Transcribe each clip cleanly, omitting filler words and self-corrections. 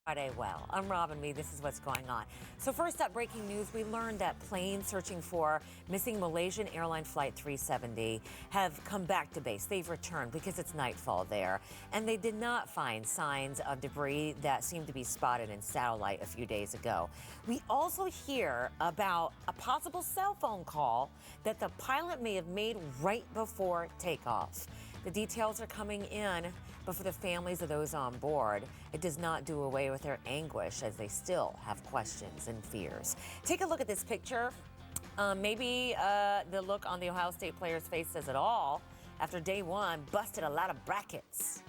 Friday. Well, I'm Robin Meade. This is what's going on. So first up, breaking news. We learned that planes searching for missing Malaysian airline flight 370 have come back to base. They've returned because it's nightfall there. And they did not find signs of debris that seemed to be spotted in satellite a few days ago. We also hear about a possible cell phone call that the pilot may have made right before takeoff. The details are coming in, but for the families of those on board, it does not do away with their anguish as they still have questions and fears. Take a look at this picture. Maybe the look on the Ohio State player's face says it all. After day one, busted a lot of brackets.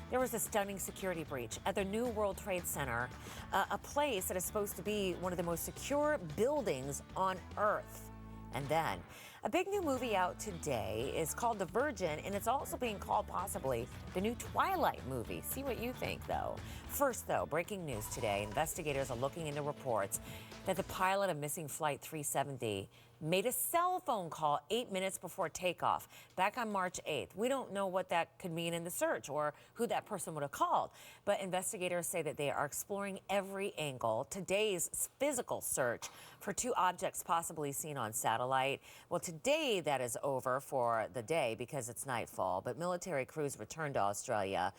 There was a stunning security breach at the New World Trade Center, a place that is supposed to be one of the most secure buildings on Earth. And then a big new movie out today is called The Virgin, and it's also being called possibly the new Twilight movie. See what you think, though. First, though, breaking news today. Investigators are looking into reports that the pilot of missing Flight 370 made a cell phone call 8 minutes before takeoff back on March 8th. We don't know what that could mean in the search or who that person would have called, but investigators say that they are exploring every angle. Today's physical search for two objects possibly seen on satellite. Well, today that is over for the day because it's nightfall, but military crews returned to Australia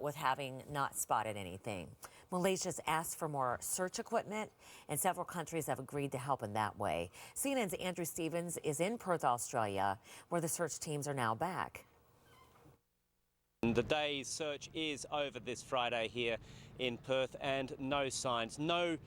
with having not spotted anything. Malaysia's asked for more search equipment, and several countries have agreed to help in that way. CNN's Andrew Stevens is in Perth, Australia, where the search teams are now back. The day's search is over this Friday here in Perth, and no signs, no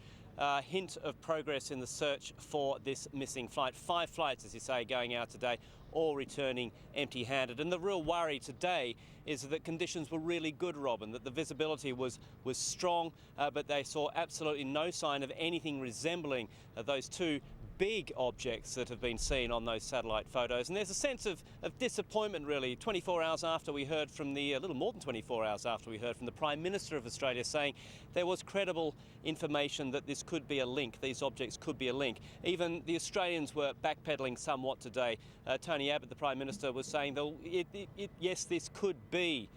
hint of progress in the search for this missing flight. 5 flights, as you say, going out today, all returning empty-handed. And the real worry today is that conditions were really good, Robin, that the visibility was strong, but they saw absolutely no sign of anything resembling those two big objects that have been seen on those satellite photos. And there's a sense of disappointment, really, 24 hours after we heard from a little more than 24 hours after we heard from the Prime Minister of Australia saying there was credible information that this could be a link, these objects could be a link. Even the Australians were backpedalling somewhat today. Tony Abbott, the Prime Minister, was saying that yes, this could be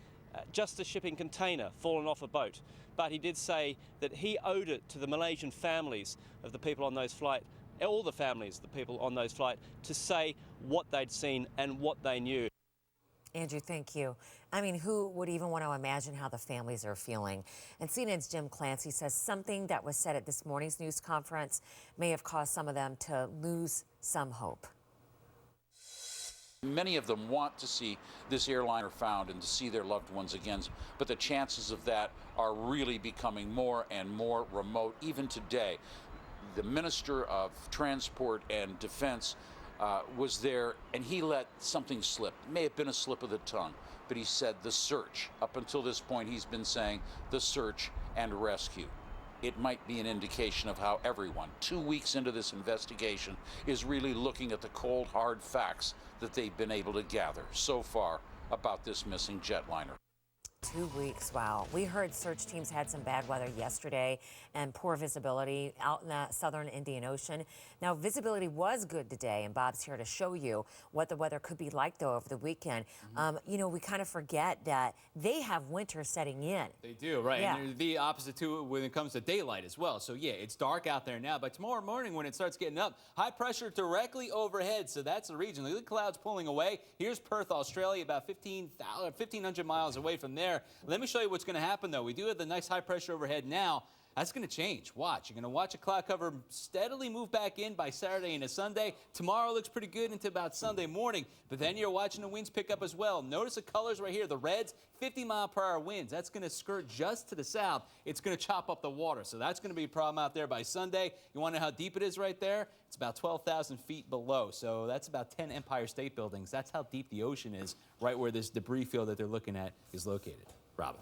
just a shipping container fallen off a boat. But he did say that he owed it to the Malaysian families of the people on those flights, all the families of the people on those flights, to say what they'd seen and what they knew. Andrew, thank you. I mean, who would even want to imagine how the families are feeling? And CNN's Jim Clancy says something that was said at this morning's news conference may have caused some of them to lose some hope. Many of them want to see this airliner found and to see their loved ones again, but the chances of that are really becoming more and more remote. Even today, the Minister of Transport and Defense was there, and he let something slip. It may have been a slip of the tongue, but he said the search. Up until this point, he's been saying the search and rescue. It might be an indication of how everyone, 2 weeks into this investigation, is really looking at the cold, hard facts that they've been able to gather so far about this missing jetliner. 2 weeks, wow. We heard search teams had some bad weather yesterday and poor visibility out in the southern Indian Ocean. Now, visibility was good today, and Bob's here to show you what the weather could be like, though, over the weekend. You know, we kind of forget that they have winter setting in. They do, right? Yeah. And they're the opposite to it when it comes to daylight as well. So, yeah, it's dark out there now, but tomorrow morning when it starts getting up, high pressure directly overhead, so that's the region. Look at the clouds pulling away. Here's Perth, Australia, about 1,500 miles away from there. Let me show you what's going to happen, though. We do have the nice high pressure overhead now. That's going to change. Watch. You're going to watch a cloud cover steadily move back in by Saturday into Sunday. Tomorrow looks pretty good into about Sunday morning, but then you're watching the winds pick up as well. Notice the colors right here. The reds, 50-mile-per-hour winds. That's going to skirt just to the south. It's going to chop up the water, so that's going to be a problem out there by Sunday. You want to know how deep it is right there? It's about 12,000 feet below, so that's about 10 Empire State Buildings. That's how deep the ocean is, right where this debris field that they're looking at is located. Robin.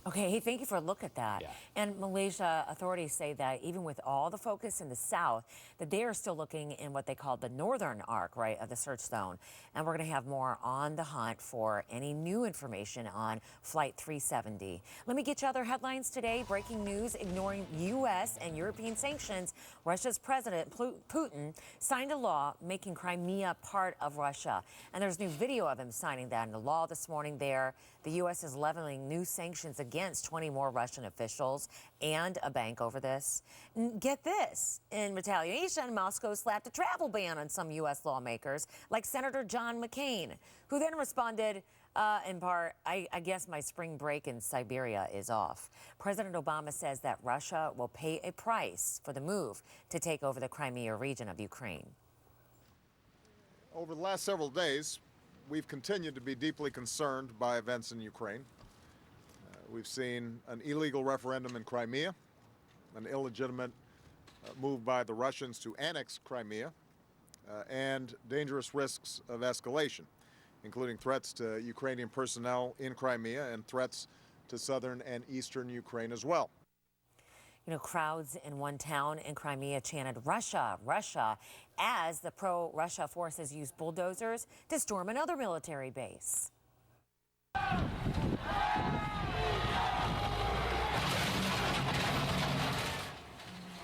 Okay, hey, thank you for a look at that. Yeah. And Malaysia authorities say that even with all the focus in the south, that they are still looking in what they call the northern arc, right, of the search zone. And we're going to have more on the hunt for any new information on Flight 370. Let me get you other headlines today. Breaking news, ignoring U.S. and European sanctions. Russia's President Putin signed a law making Crimea part of Russia. And there's new video of him signing that into law this morning there. The U.S. is leveling new sanctions against 20 more Russian officials and a bank over this. Get this. In retaliation, Moscow slapped a travel ban on some U.S. lawmakers, like Senator John McCain, who then responded, in part, I guess my spring break in Siberia is off. President Obama says that Russia will pay a price for the move to take over the Crimea region of Ukraine. Over the last several days, we've continued to be deeply concerned by events in Ukraine. We've seen an illegal referendum in Crimea, an illegitimate move by the Russians to annex Crimea, and dangerous risks of escalation, including threats to Ukrainian personnel in Crimea and threats to southern and eastern Ukraine as well. You know, crowds in one town in Crimea chanted Russia, Russia, as the pro-Russia forces used bulldozers to storm another military base.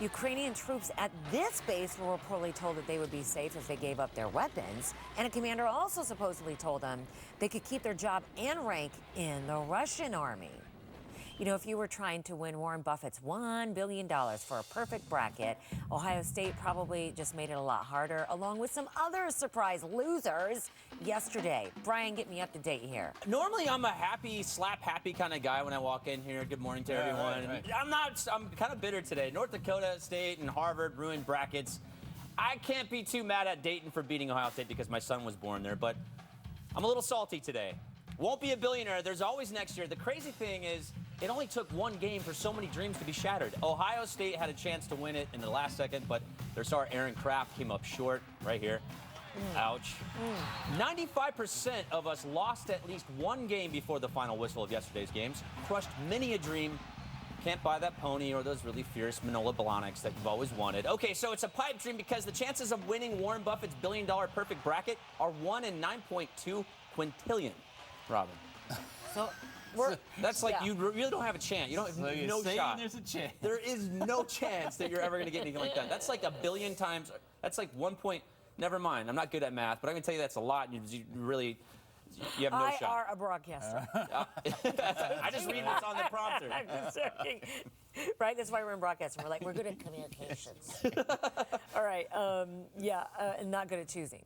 Ukrainian troops at this base were reportedly told that they would be safe if they gave up their weapons, and a commander also supposedly told them they could keep their job and rank in the Russian army. You know, if you were trying to win Warren Buffett's $1 billion for a perfect bracket, Ohio State probably just made it a lot harder, along with some other surprise losers yesterday. Brian, get me up to date here. Normally, I'm a happy, slap-happy kind of guy when I walk in here. Good morning to everyone. Right. I'm kind of bitter today. North Dakota State and Harvard ruined brackets. I can't be too mad at Dayton for beating Ohio State because my son was born there, but I'm a little salty today. Won't be a billionaire. There's always next year. The crazy thing is, it only took one game for so many dreams to be shattered. Ohio State had a chance to win it in the last second, but their star Aaron Kraft came up short right here. Ouch. 95% of us lost at least one game before the final whistle of yesterday's games. Crushed many a dream. Can't buy that pony or those really fierce Manolo Blahniks that you've always wanted. Okay, so it's a pipe dream because the chances of winning Warren Buffett's billion-dollar perfect bracket are 1 in 9.2 quintillion. Robin. So that's like you really don't have a chance. You don't have no shot. There's a chance. There is no chance that you're ever going to get anything like that. That's like a billion times. That's like 1 point. Never mind. I'm not good at math, but I'm going to tell you that's a lot. And you really, you have no shot. I are a broadcaster. I just read what's on the prompter. I'm just joking. Right? That's why we're in broadcasting. We're like, we're good at communications. All right. And not good at choosing.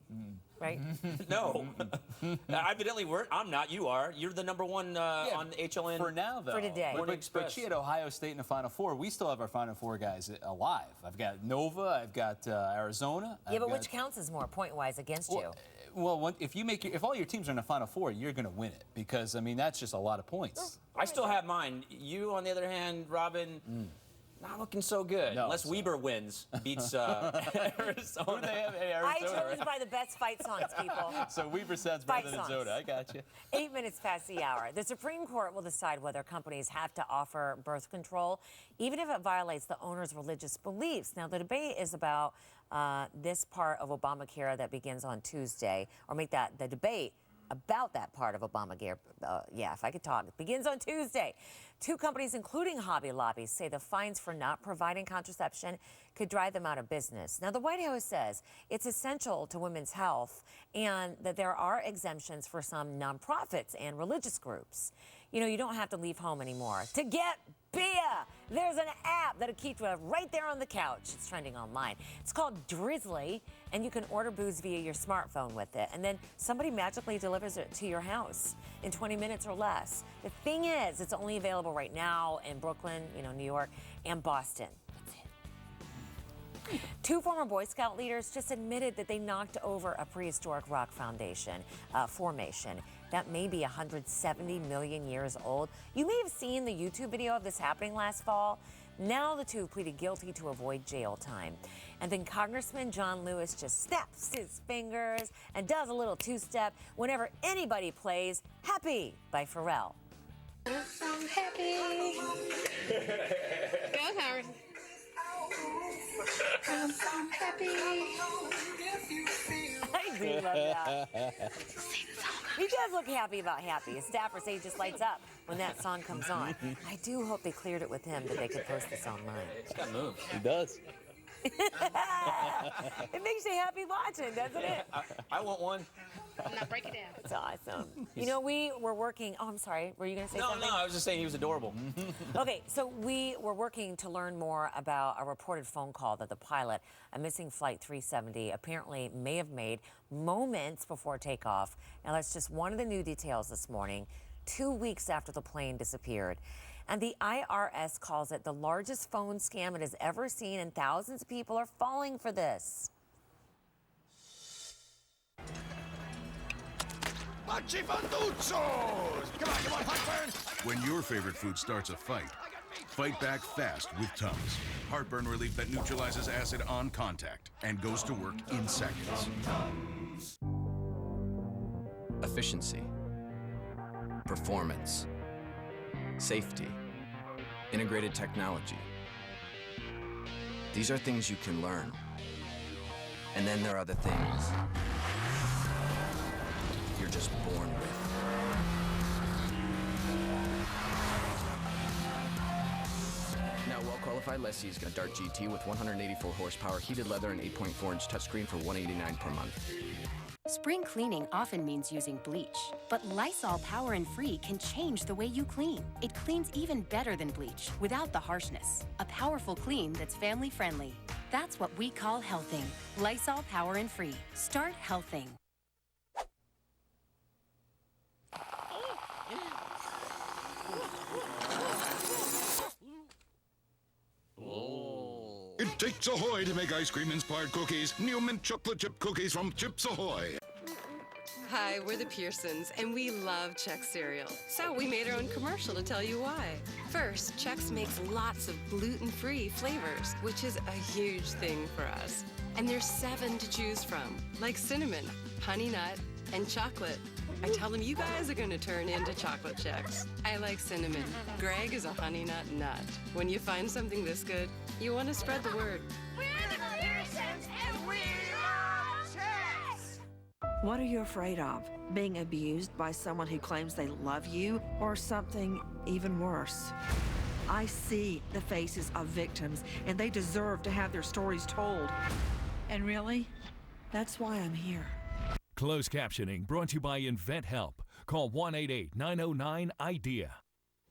Right? No. Evidently, I'm not. You are. You're the number one on HLN. For now, though. For today. But she had Ohio State in the Final Four. We still have our Final Four guys alive. I've got Nova. I've got Arizona. Yeah, but which counts as more point-wise against you? Well, if all your teams are in the Final Four, you're going to win it because, I mean, that's just a lot of points. I still have mine. You, on the other hand, Robin, not looking so good. No, unless Weber wins, beats Arizona. They have Arizona, I chose by the best fight songs, people. So Weber sounds better than Zoda. I got you. 8 minutes past the hour. The Supreme Court will decide whether companies have to offer birth control, even if it violates the owner's religious beliefs. Now, the debate is about this part of Obamacare that begins on Tuesday, or make that the debate about that part of Obamacare, if I could talk, it begins on Tuesday. Two companies, including Hobby Lobby, say the fines for not providing contraception could drive them out of business. Now, the White House says it's essential to women's health and that there are exemptions for some nonprofits and religious groups. You know, you don't have to leave home anymore to get beer. There's an app that'll keep you right there on the couch. It's trending online. It's called Drizzly, and you can order booze via your smartphone with it. And then somebody magically delivers it to your house in 20 minutes or less. The thing is, it's only available right now in Brooklyn, New York, and Boston. Two former Boy Scout leaders just admitted that they knocked over a prehistoric rock formation that may be 170 million years old. You may have seen the YouTube video of this happening last fall. Now the two pleaded guilty to avoid jail time. And then Congressman John Lewis just snaps his fingers and does a little two-step whenever anybody plays Happy by Pharrell. I'm happy. Go, Howard. I'm happy. I do love that. He does look happy about Happy. His staffers say he just lights up when that song comes on. I do hope they cleared it with him that they could post this online. He's got moves. He does. It makes you happy watching, doesn't it? I want one. Now break it down. It's awesome. You know, we were working. Oh, I'm sorry. Were you going to say something? No, I was just saying he was adorable. Okay, so we were working to learn more about a reported phone call that the pilot, a missing Flight 370, apparently may have made moments before takeoff. Now, that's just one of the new details this morning, 2 weeks after the plane disappeared. And the IRS calls it the largest phone scam it has ever seen, and thousands of people are falling for this. When your favorite food starts a fight, fight back fast with Tums. Heartburn relief that neutralizes acid on contact and goes to work in seconds. Efficiency, performance, safety, integrated technology. These are things you can learn. And then there are the things you're just born with. Now, well-qualified lessees got Dart GT with 184 horsepower, heated leather, and 8.4-inch touchscreen for $189 per month. Spring cleaning often means using bleach, but Lysol Power and Free can change the way you clean. It cleans even better than bleach, without the harshness. A powerful clean that's family-friendly. That's what we call healthing. Lysol Power and Free. Start healthing. It takes Ahoy to make ice cream-inspired cookies. New mint chocolate chip cookies from Chips Ahoy. Hi, we're the Pearsons, and we love Chex cereal. So we made our own commercial to tell you why. First, Chex makes lots of gluten-free flavors, which is a huge thing for us. And there's 7 to choose from, like cinnamon, honey nut, and chocolate. I tell them you guys are going to turn into chocolate Chex. I like cinnamon. Greg is a honey nut nut. When you find something this good, you want to spread the word. We're the Pearsons, and we love Chex! What are you afraid of? Being abused by someone who claims they love you, or something even worse? I see the faces of victims, and they deserve to have their stories told. And really, that's why I'm here. Closed captioning brought to you by InventHelp. Call 1-888-909-IDEA.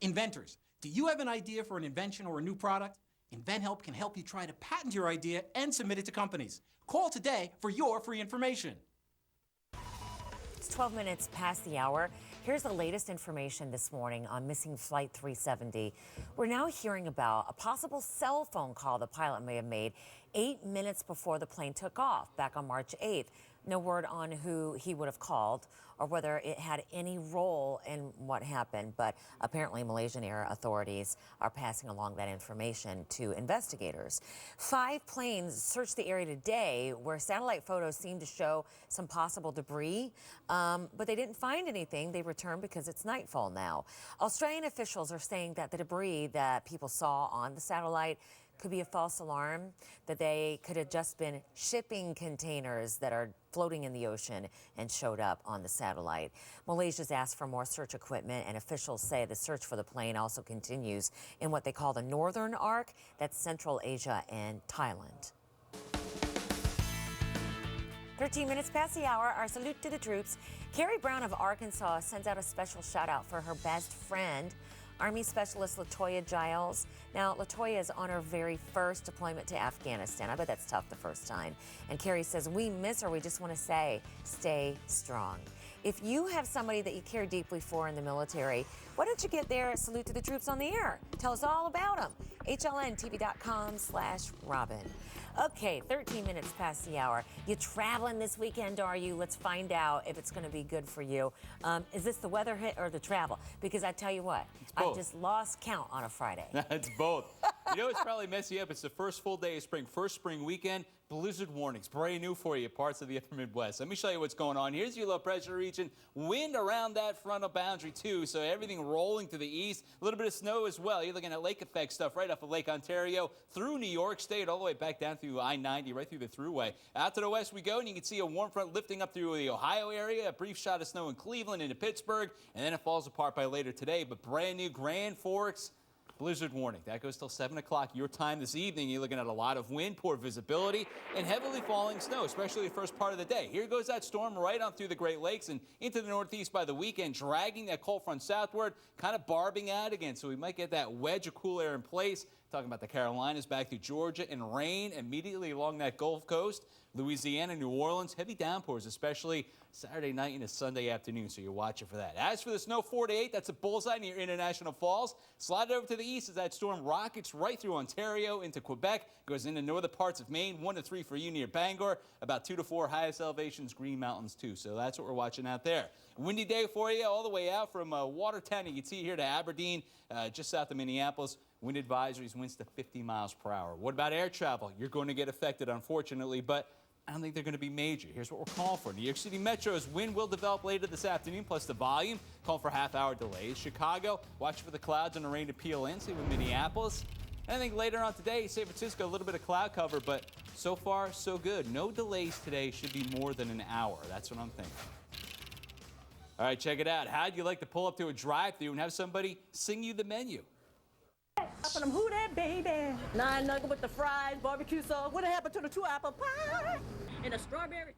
Inventors, do you have an idea for an invention or a new product? InventHelp can help you try to patent your idea and submit it to companies. Call today for your free information. It's 12 minutes past the hour. Here's the latest information this morning on missing Flight 370. We're now hearing about a possible cell phone call the pilot may have made 8 minutes before the plane took off back on March 8th. No word on who he would have called or whether it had any role in what happened, but apparently Malaysian Air authorities are passing along that information to investigators. 5 planes searched the area today where satellite photos seem to show some possible debris, but they didn't find anything. They returned because it's nightfall now. Australian officials are saying that the debris that people saw on the satellite could be a false alarm, that they could have just been shipping containers that are floating in the ocean and showed up on the satellite. Malaysia's asked for more search equipment, and officials say the search for the plane also continues in what they call the Northern Arc, that's Central Asia and Thailand. 13 minutes past the hour, our salute to the troops. Carrie Brown of Arkansas sends out a special shout out for her best friend, Army Specialist Latoya Giles. Now, Latoya is on her very first deployment to Afghanistan. I bet that's tough the first time. And Carrie says, we miss her. We just want to say, stay strong. If you have somebody that you care deeply for in the military, why don't you get their salute to the troops on the air? Tell us all about them. HLNTV.com/Robin. Okay, 13 minutes past the hour. You traveling this weekend, are you? Let's find out if it's going to be good for you. Is this the weather hit or the travel? Because I tell you what, I just lost count on a Friday. It's both. You know, it's probably messy up. It's the first full day of spring, first spring weekend. Blizzard warnings, brand new for you, parts of the upper Midwest. Let me show you what's going on. Here's your low pressure region. Wind around that frontal boundary, too, so everything rolling to the east. A little bit of snow as well. You're looking at lake effect stuff right off of Lake Ontario through New York State, all the way back down through I-90, right through the thruway. Out to the west we go, and you can see a warm front lifting up through the Ohio area. A brief shot of snow in Cleveland into Pittsburgh, and then it falls apart by later today. But brand new Grand Forks, Blizzard warning. That goes till 7 o'clock your time this evening. You're looking at a lot of wind, poor visibility, and heavily falling snow, especially the first part of the day. Here goes that storm right on through the Great Lakes and into the Northeast by the weekend, dragging that cold front southward, kind of barbing out again. So we might get that wedge of cool air in place. Talking about the Carolinas back through Georgia, and rain immediately along that Gulf Coast. Louisiana, New Orleans, heavy downpours, especially Saturday night into Sunday afternoon, so you're watching for that. As for the snow, 4 to 8, that's a bullseye near International Falls. Slide over to the east as that storm rockets right through Ontario into Quebec, goes into northern parts of Maine, 1 to 3 for you near Bangor, about 2 to 4 highest elevations, Green Mountains too. So that's what we're watching out there. Windy day for you all the way out from Watertown, you can see here to Aberdeen, just south of Minneapolis. Wind advisories, winds to 50 miles per hour. What about air travel? You're going to get affected, unfortunately, but I don't think they're going to be major. Here's what we're calling for. New York City Metro's wind will develop later this afternoon, plus the volume. Calling for half-hour delays. Chicago, watch for the clouds and the rain to peel in. Same with Minneapolis. And I think later on today, San Francisco, a little bit of cloud cover, but so far, so good. No delays today. Should be more than an hour. That's what I'm thinking. All right, check it out. How'd you like to pull up to a drive-thru and have somebody sing you the menu? Who that baby? 9 nugget with the fries, barbecue sauce. What happened to the 2 apple pie? And the strawberry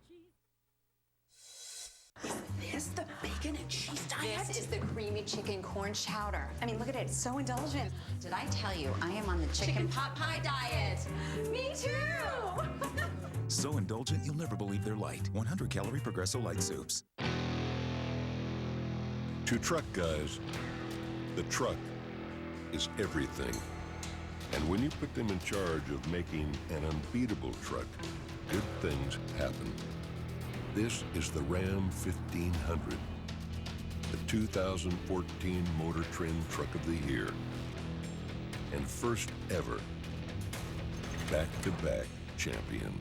cheese. Is this the bacon and cheese diet? This is the creamy chicken corn chowder. I mean, look at it. It's so indulgent. Did I tell you I am on the chicken pot pie diet? Me too! So indulgent, you'll never believe they're light. 100-calorie Progresso Light Soups. To truck guys, the truck is everything. And when you put them in charge of making an unbeatable truck, good things happen. This is the Ram 1500, the 2014 Motor Trend Truck of the Year, and first ever back-to-back champion.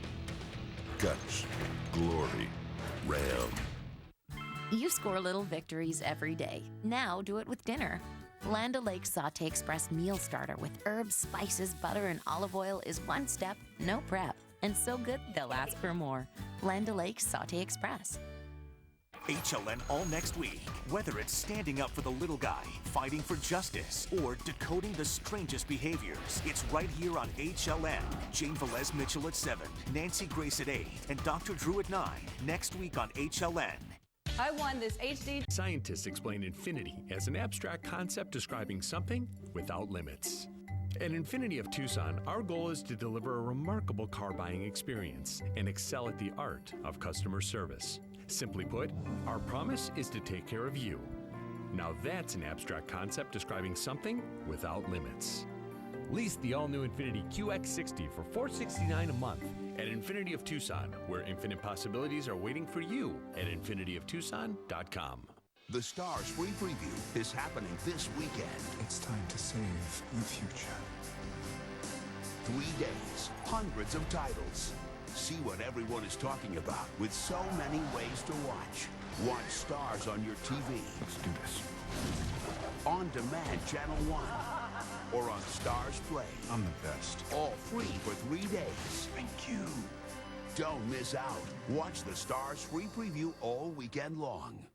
Guts, glory, Ram. You score little victories every day. Now do it with dinner. Land O'Lakes Sauté Express Meal Starter with herbs, spices, butter, and olive oil is one step, no prep, and so good they'll ask for more. Land O'Lakes Sauté Express. HLN all next week. Whether it's standing up for the little guy, fighting for justice, or decoding the strangest behaviors, it's right here on HLN. Jane Velez Mitchell at 7, Nancy Grace at 8, and Dr. Drew at 9. Next week on HLN. I won this HD. Scientists explain infinity as an abstract concept describing something without limits. At Infinity of Tucson, our goal is to deliver a remarkable car buying experience and excel at the art of customer service. Simply put, our promise is to take care of you. Now that's an abstract concept describing something without limits. Lease the all-new Infiniti QX60 for $469 a month at Infinity of Tucson, where infinite possibilities are waiting for you at infinityoftucson.com. The Stars Free Preview is happening this weekend. It's time to save the future. 3 days, hundreds of titles. See what everyone is talking about with so many ways to watch. Watch Stars on your TV. Let's do this. On demand, Channel 1. Or on Stars Play. I'm the best. All free for 3 days. Thank you. Don't miss out. Watch the Stars Free Preview all weekend long.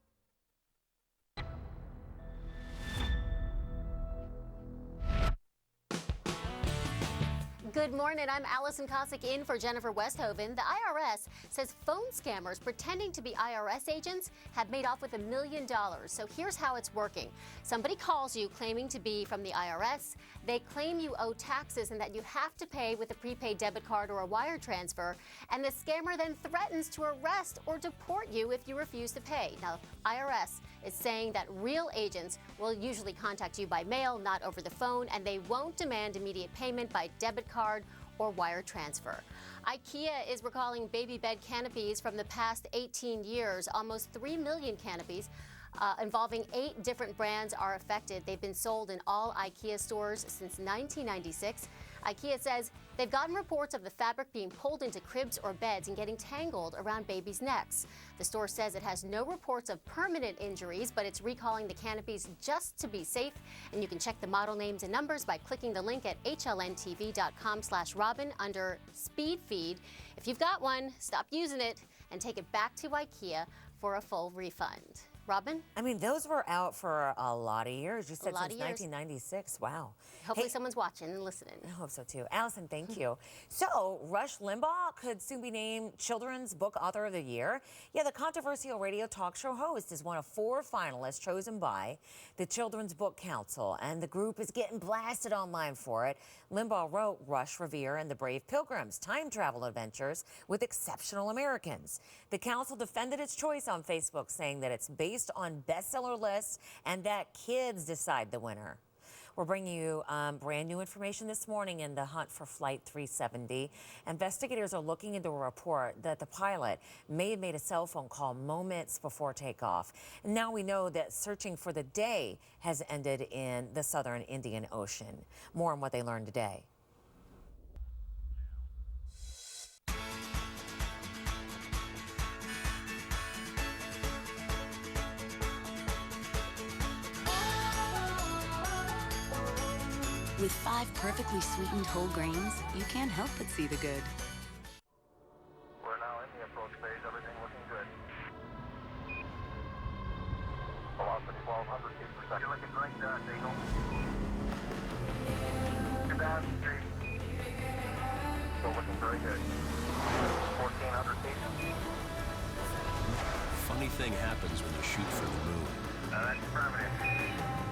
Good morning, I'm Allison Cossack in for Jennifer Westhoven. The IRS says phone scammers pretending to be IRS agents have made off with $1 million. So here's how it's working. Somebody calls you claiming to be from the IRS. They claim you owe taxes and that you have to pay with a prepaid debit card or a wire transfer. And the scammer then threatens to arrest or deport you if you refuse to pay. Now, IRS is saying that real agents will usually contact you by mail, not over the phone, and they won't demand immediate payment by debit card or wire transfer. IKEA is recalling baby bed canopies from the past 18 years. Almost 3 million canopies involving 8 different brands are affected. They've been sold in all IKEA stores since 1996. IKEA says they've gotten reports of the fabric being pulled into cribs or beds and getting tangled around babies' necks. The store says it has no reports of permanent injuries, but it's recalling the canopies just to be safe. And you can check the model names and numbers by clicking the link at hlntv.com/Robin under Speed Feed. If you've got one, stop using it and take it back to IKEA for a full refund. Robin? I mean, those were out for a lot of years. You said lot since of years. 1996. Wow. Hopefully someone's watching and listening. I hope so too. Allison, thank you. So, Rush Limbaugh could soon be named Children's Book Author of the Year. Yeah, the controversial radio talk show host is one of 4 finalists chosen by the Children's Book Council, and the group is getting blasted online for it. Limbaugh wrote Rush, Revere, and the Brave Pilgrims, time travel adventures with exceptional Americans. The council defended its choice on Facebook, saying that it's based on bestseller lists and that kids decide the winner. We're bringing you brand new information this morning in the hunt for Flight 370. Investigators are looking into a report that the pilot may have made a cell phone call moments before takeoff. And now we know that searching for the day has ended in the southern Indian Ocean. More on what they learned today. With 5 perfectly sweetened whole grains, you can't help but see the good. We're now in the approach phase, everything looking good. Velocity 1,200 feet per second. You're looking great, Signal. Inbound, street. Still looking very good. 1,400 feet. Funny thing happens when you shoot for the moon. That's affirmative.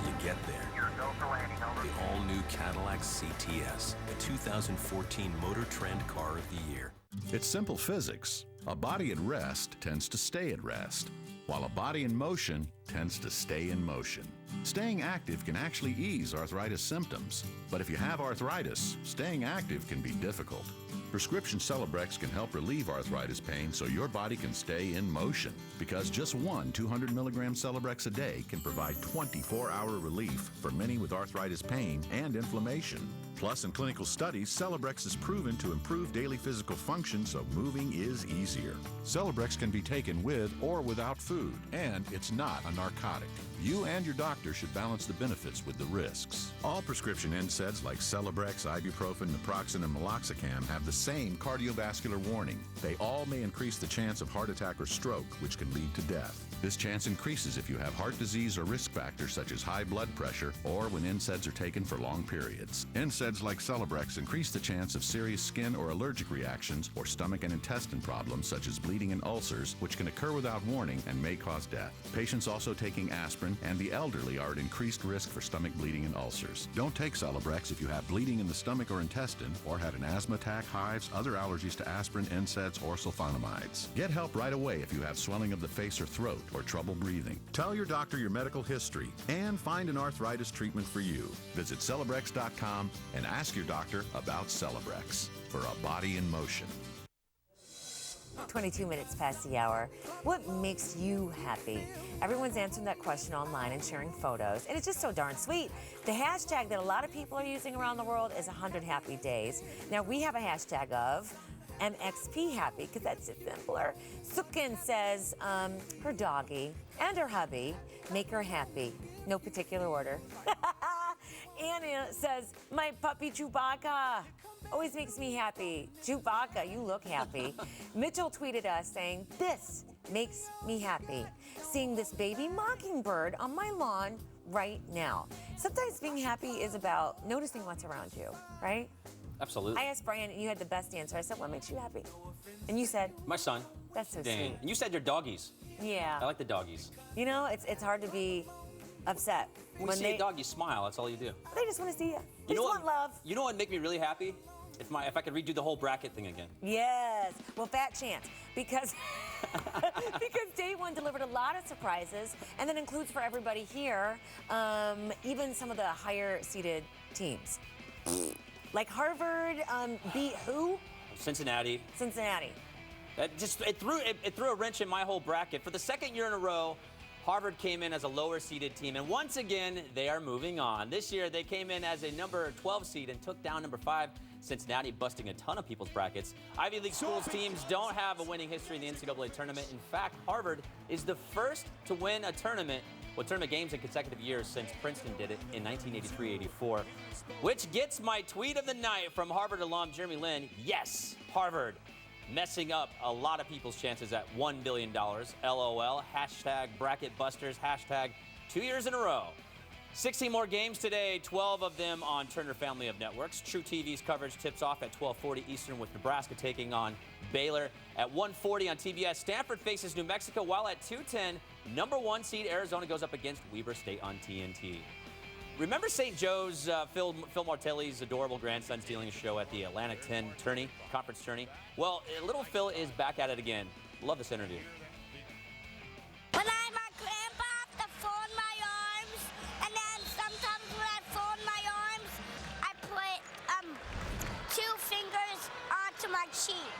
You get there. Go for landing, over. The all-new Cadillac CTS, the 2014 Motor Trend Car of the Year. It's simple physics. A body at rest tends to stay at rest, while a body in motion tends to stay in motion. Staying active can actually ease arthritis symptoms, but if you have arthritis, staying active can be difficult. Prescription Celebrex can help relieve arthritis pain so your body can stay in motion, because just one 200 milligram Celebrex a day can provide 24-hour relief for many with arthritis pain and inflammation. Plus, in clinical studies, Celebrex is proven to improve daily physical function so moving is easier. Celebrex can be taken with or without food, and it's not a narcotic. You and your doctor should balance the benefits with the risks. All prescription NSAIDs like Celebrex, ibuprofen, naproxen, and meloxicam have the same cardiovascular warning. They all may increase the chance of heart attack or stroke, which can lead to death. This chance increases if you have heart disease or risk factors such as high blood pressure or when NSAIDs are taken for long periods. NSAIDs like Celebrex increase the chance of serious skin or allergic reactions or stomach and intestine problems such as bleeding and ulcers, which can occur without warning and may cause death. Patients also taking aspirin and the elderly are at increased risk for stomach bleeding and ulcers. Don't take Celebrex if you have bleeding in the stomach or intestine or had an asthma attack, hives, other allergies to aspirin, NSAIDs, or sulfonamides. Get help right away if you have swelling of the face or throat or trouble breathing. Tell your doctor your medical history and find an arthritis treatment for you. Visit Celebrex.com and ask your doctor about Celebrex for a body in motion. 22 minutes past the hour. What makes you happy? Everyone's answering that question online and sharing photos, and it's just so darn sweet. The hashtag that a lot of people are using around the world is 100 happy days. Now, we have a hashtag of MXP happy, because that's simpler. Sukin says her doggy and her hubby make her happy. No particular order. Anna says, my puppy Chewbacca always makes me happy. Chewbacca, you look happy. Mitchell tweeted us saying, this makes me happy. Seeing this baby mockingbird on my lawn right now. Sometimes being happy is about noticing what's around you, right? Absolutely. I asked Brian, and you had the best answer. I said, what makes you happy? And you said? My son. That's so Dan. sweet. And you said your doggies. Yeah. I like the doggies. You know, it's hard to be upset. When you see a dog, you smile. That's all you do. They just want to see you. They You just know want love. You know what would make me really happy? If I could redo the whole bracket thing again. Yes. Well, fat chance. Because day one delivered a lot of surprises, and that includes for everybody here, even some of the higher-seeded teams. Like Harvard beat who? Cincinnati. Cincinnati. It threw a wrench in my whole bracket. For the second year in a row, Harvard came in as a lower-seeded team, and once again, they are moving on. This year, they came in as a number 12 seed and took down number 5, Cincinnati, busting a ton of people's brackets. Ivy League schools teams don't have a winning history in the NCAA tournament. In fact, Harvard is the first to win a tournament games in consecutive years since Princeton did it in 1983-84. Which gets my tweet of the night from Harvard alum Jeremy Lin. Yes, Harvard. messing up a lot of people's chances at $1 billion. LOL. Hashtag bracket busters. Hashtag 2 years in a row. 16 more games today, 12 of them on Turner family of networks. True TV's coverage tips off at 12:40 Eastern with Nebraska taking on Baylor. At 1:40 on TBS, Stanford faces New Mexico, while at 2:10, number 1 seed Arizona goes up against Weber State on TNT. Remember St. Joe's Phil Martelli's adorable grandson stealing a show at the Atlantic 10 tourney, conference tourney? Well, little Phil is back at it again. Love this interview. When I'm at Grandpa, I have to fold my arms, and then sometimes when I fold my arms, I put 2 fingers onto my cheek.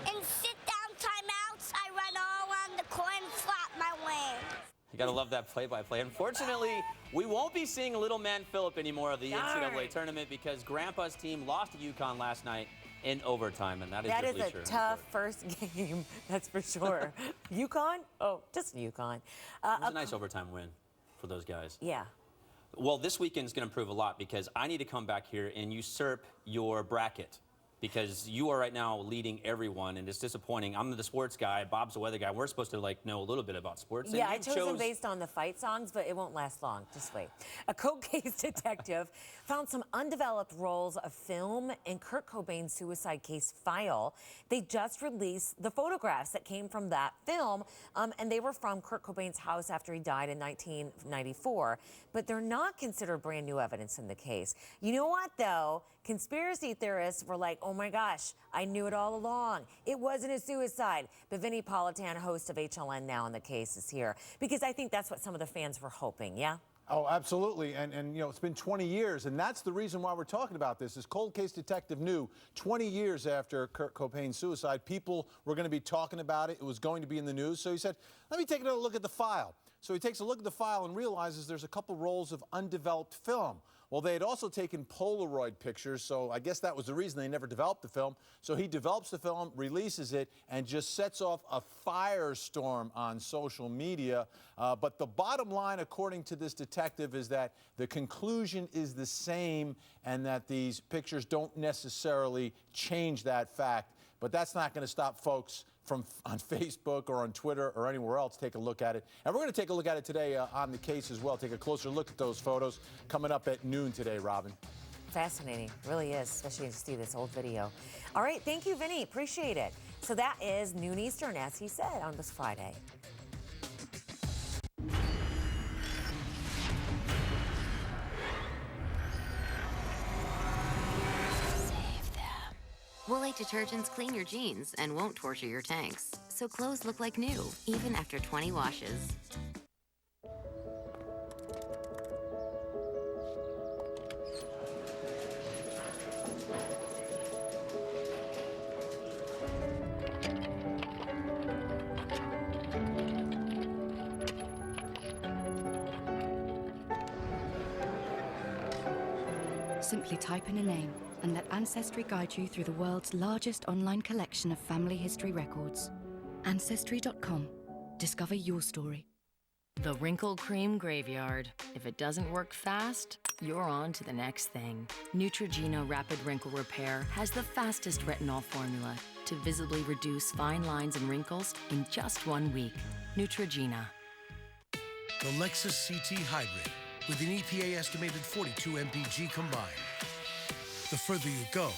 In sit-down timeouts, I run all around the court and flap my wings. You gotta love that play-by-play. Unfortunately, we won't be seeing little man Philip anymore of the NCAA tournament because Grandpa's team lost to UConn last night in overtime, and that is a tough first game, that's for sure. UConn? Oh, just UConn. It was a nice overtime win for those guys. Yeah. Well, this weekend's going to improve a lot because I need to come back here and usurp your bracket because you are right now leading everyone, and it's disappointing. I'm the sports guy. Bob's the weather guy. We're supposed to know a little bit about sports. Yeah, I chose them based on the fight songs, but it won't last long. Just wait. A cold case detective found some undeveloped rolls of film in Kurt Cobain's suicide case file. They just released the photographs that came from that film, and they were from Kurt Cobain's house after he died in 1994. But they're not considered brand new evidence in the case. You know what, though? Conspiracy theorists were like, oh my gosh, I knew it all along. It wasn't a suicide. But Vinny Politan, host of HLN Now in the case, is here because I think that's what some of the fans were hoping, yeah? Oh, absolutely. And you know, it's been 20 years, and that's the reason why we're talking about this. This cold case detective knew 20 years after Kurt Cobain's suicide, people were going to be talking about it. It was going to be in the news. So he said, let me take another look at the file. So he takes a look at the file and realizes there's a couple rolls of undeveloped film. Well, they had also taken Polaroid pictures, so I guess that was the reason they never developed the film. So he develops the film, releases it, and just sets off a firestorm on social media. But the bottom line, according to this detective, is that the conclusion is the same and that these pictures don't necessarily change that fact. But that's not going to stop folks from on Facebook or on Twitter or anywhere else take a look at it. And we're going to take a look at it today on the case as well. Take a closer look at those photos coming up at noon today, Robin. Fascinating, really is, especially to see this old video. All right, thank you, Vinny. Appreciate it. So that is noon Eastern, as he said, on this Friday. Woolite detergents clean your jeans and won't torture your tanks, so clothes look like new, even after 20 washes. Simply type in a name and let Ancestry guide you through the world's largest online collection of family history records. Ancestry.com. Discover your story. The Wrinkle Cream Graveyard. If it doesn't work fast, you're on to the next thing. Neutrogena Rapid Wrinkle Repair has the fastest retinol formula to visibly reduce fine lines and wrinkles in just 1 week. Neutrogena. The Lexus CT Hybrid with an EPA estimated 42 mpg combined. The further you go,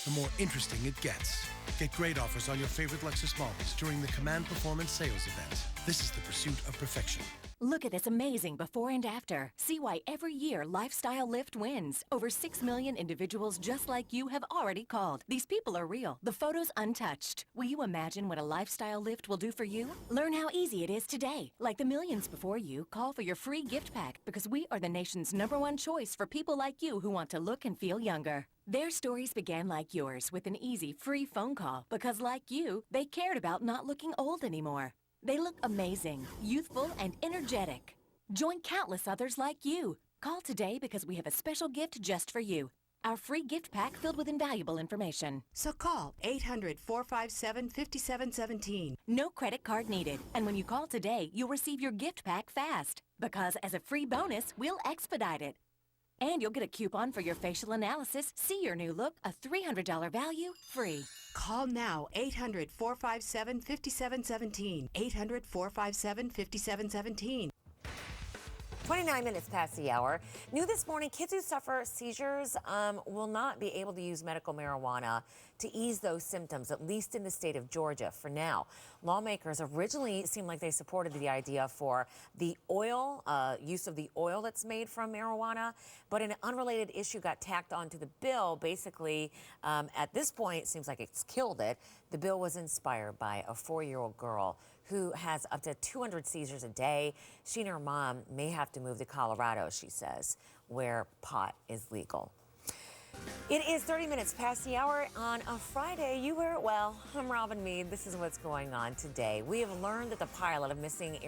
the more interesting it gets. Get great offers on your favorite Lexus models during the Command Performance Sales Event. This is the pursuit of perfection. Look at this amazing before and after. See why every year Lifestyle Lift wins. Over 6 million individuals just like you have already called. These people are real. The photos untouched. Will you imagine what a Lifestyle Lift will do for you? Learn how easy it is today. Like the millions before you, call for your free gift pack because we are the nation's #1 choice for people like you who want to look and feel younger. Their stories began like yours with an easy, free phone call because like you, they cared about not looking old anymore. They look amazing, youthful, and energetic. Join countless others like you. Call today because we have a special gift just for you. Our free gift pack filled with invaluable information. So call 800-457-5717. No credit card needed. And when you call today, you'll receive your gift pack fast. Because as a free bonus, we'll expedite it. And you'll get a coupon for your facial analysis. See your new look, a $300 value, free. Call now, 800-457-5717. 800-457-5717. 29 minutes past the hour. New this morning, kids who suffer seizures will not be able to use medical marijuana to ease those symptoms, at least in the state of Georgia for now. Lawmakers originally seemed like they supported the idea for the oil, use of the oil that's made from marijuana, but an unrelated issue got tacked onto the bill. Basically, at this point, it seems like it's killed it. The bill was inspired by a 4-year-old girl who has up to 200 seizures a day. She and her mom may have to move to Colorado, she says, where pot is legal. It is 30 minutes past the hour on a Friday. You were well. I'm Robin Meade. This is what's going on today. We have learned that the pilot of missing